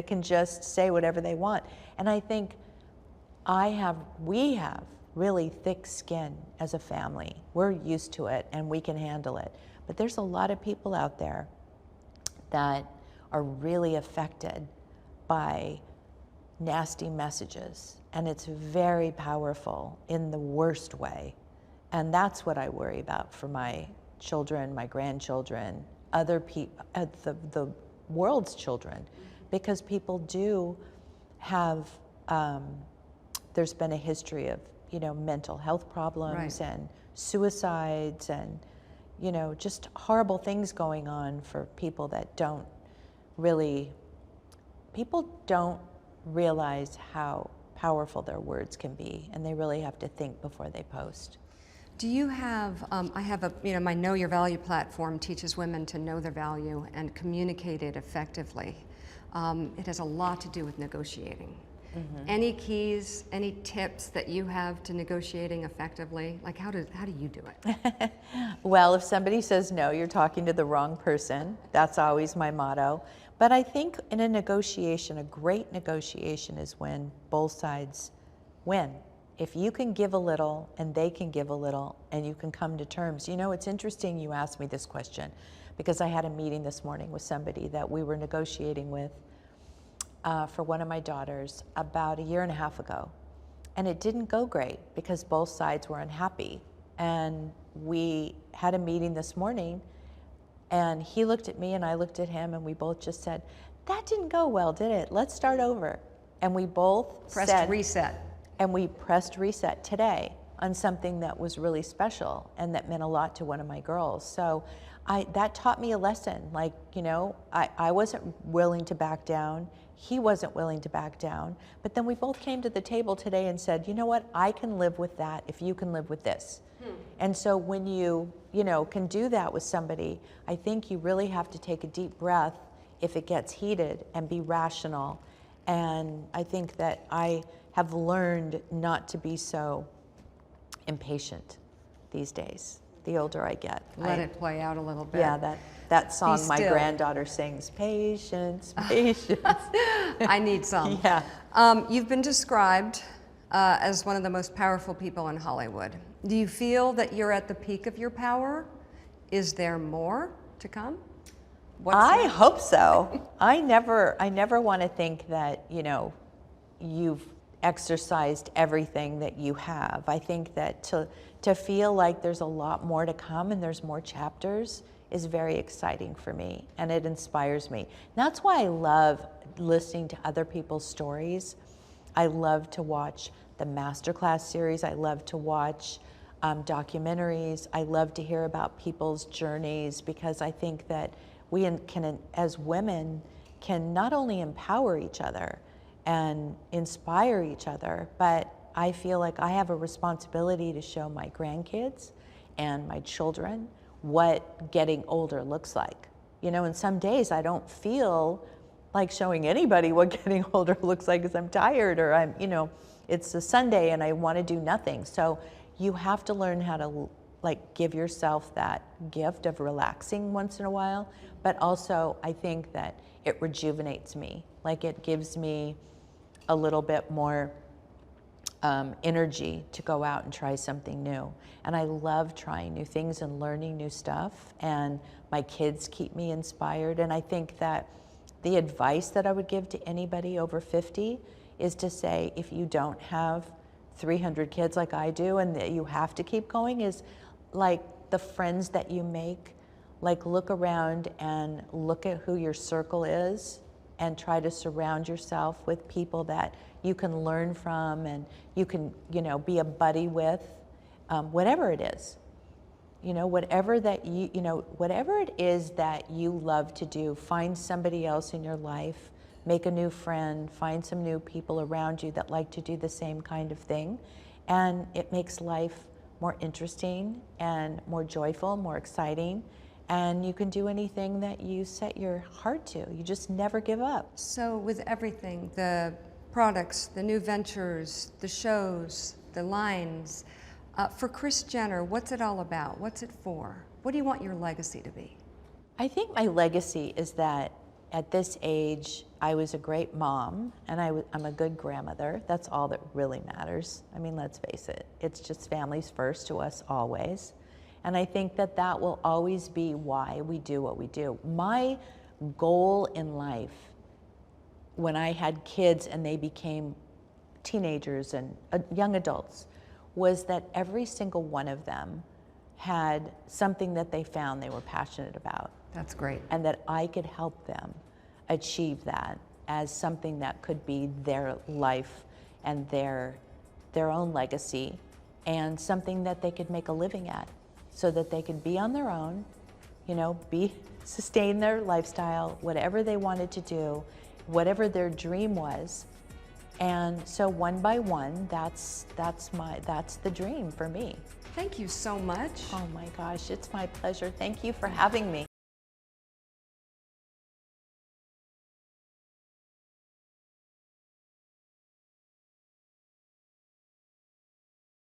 can just say whatever they want. And I think we have really thick skin as a family. We're used to it and we can handle it. But there's a lot of people out there that are really affected by nasty messages, and it's very powerful in the worst way. And that's what I worry about for my children, my grandchildren, other people, the world's children, because people do have, there's been a history of, you know, mental health problems and suicides and, you know, just horrible things going on for people that don't realize how powerful their words can be, and they really have to think before they post. Do you have, I have a, you know, my Know Your Value platform teaches women to know their value and communicate it effectively. It has a lot to do with negotiating. Mm-hmm. Any keys, any tips that you have to negotiating effectively? Like how do you do it? Well, if somebody says no, you're talking to the wrong person. That's always my motto. But I think in a negotiation, a great negotiation is when both sides win. If you can give a little and they can give a little and you can come to terms. You know, it's interesting you asked me this question, because I had a meeting this morning with somebody that we were negotiating with for one of my daughters about 1.5 years ago. And it didn't go great because both sides were unhappy. And we had a meeting this morning, and he looked at me and I looked at him, and we both just said, that didn't go well, did it? Let's start over. And we both pressed reset. And we pressed reset today on something that was really special and that meant a lot to one of my girls. So that taught me a lesson. Like, you know, I wasn't willing to back down. He wasn't willing to back down. But then we both came to the table today and said, you know what, I can live with that if you can live with this. And so when you know, can do that with somebody, I think you really have to take a deep breath if it gets heated and be rational. And I think that I have learned not to be so impatient these days, the older I get. Let it play out a little bit. Yeah, that song Be my still. granddaughter sings, patience, patience. I need some. Yeah. You've been described as one of the most powerful people in Hollywood. Do you feel that you're at the peak of your power? Is there more to come? I hope so. I never want to think that, you know, you've exercised everything that you have. I think that to feel like there's a lot more to come and there's more chapters is very exciting for me, and it inspires me. And that's why I love listening to other people's stories. I love to watch the Masterclass series. I love to watch documentaries. I love to hear about people's journeys, because I think that we can, as women, can not only empower each other and inspire each other, but I feel like I have a responsibility to show my grandkids and my children what getting older looks like. You know, and some days I don't feel like showing anybody what getting older looks like because I'm tired, or I'm, you know, it's a Sunday and I want to do nothing. So you have to learn how to like give yourself that gift of relaxing once in a while, but also I think that it rejuvenates me. Like it gives me a little bit more energy to go out and try something new. And I love trying new things and learning new stuff, and my kids keep me inspired. And I think that the advice that I would give to anybody over 50 is to say, if you don't have 300 kids like I do and that you have to keep going, is like the friends that you make, like look around and look at who your circle is and try to surround yourself with people that you can learn from and you can, you know, be a buddy with, whatever it is. You know, whatever that you know, whatever it is that you love to do, find somebody else in your life, make a new friend, find some new people around you that like to do the same kind of thing. And it makes life more interesting and more joyful, more exciting. And you can do anything that you set your heart to. You just never give up. So with everything, the products, the new ventures, the shows, the lines, for Kris Jenner, what's it all about? What's it for? What do you want your legacy to be? I think my legacy is that at this age, I was a great mom and I'm a good grandmother. That's all that really matters. I mean, let's face it, it's just families first to us always. And I think that that will always be why we do what we do. My goal in life, when I had kids and they became teenagers and young adults, was that every single one of them had something that they found they were passionate about. That's great. And that I could help them achieve that as something that could be their life and their own legacy, and something that they could make a living at, so that they could be on their own, you know, sustain their lifestyle, whatever they wanted to do, whatever their dream was. And so one by one, that's the dream for me. Thank you so much. Oh my gosh, it's my pleasure. Thank you for having me.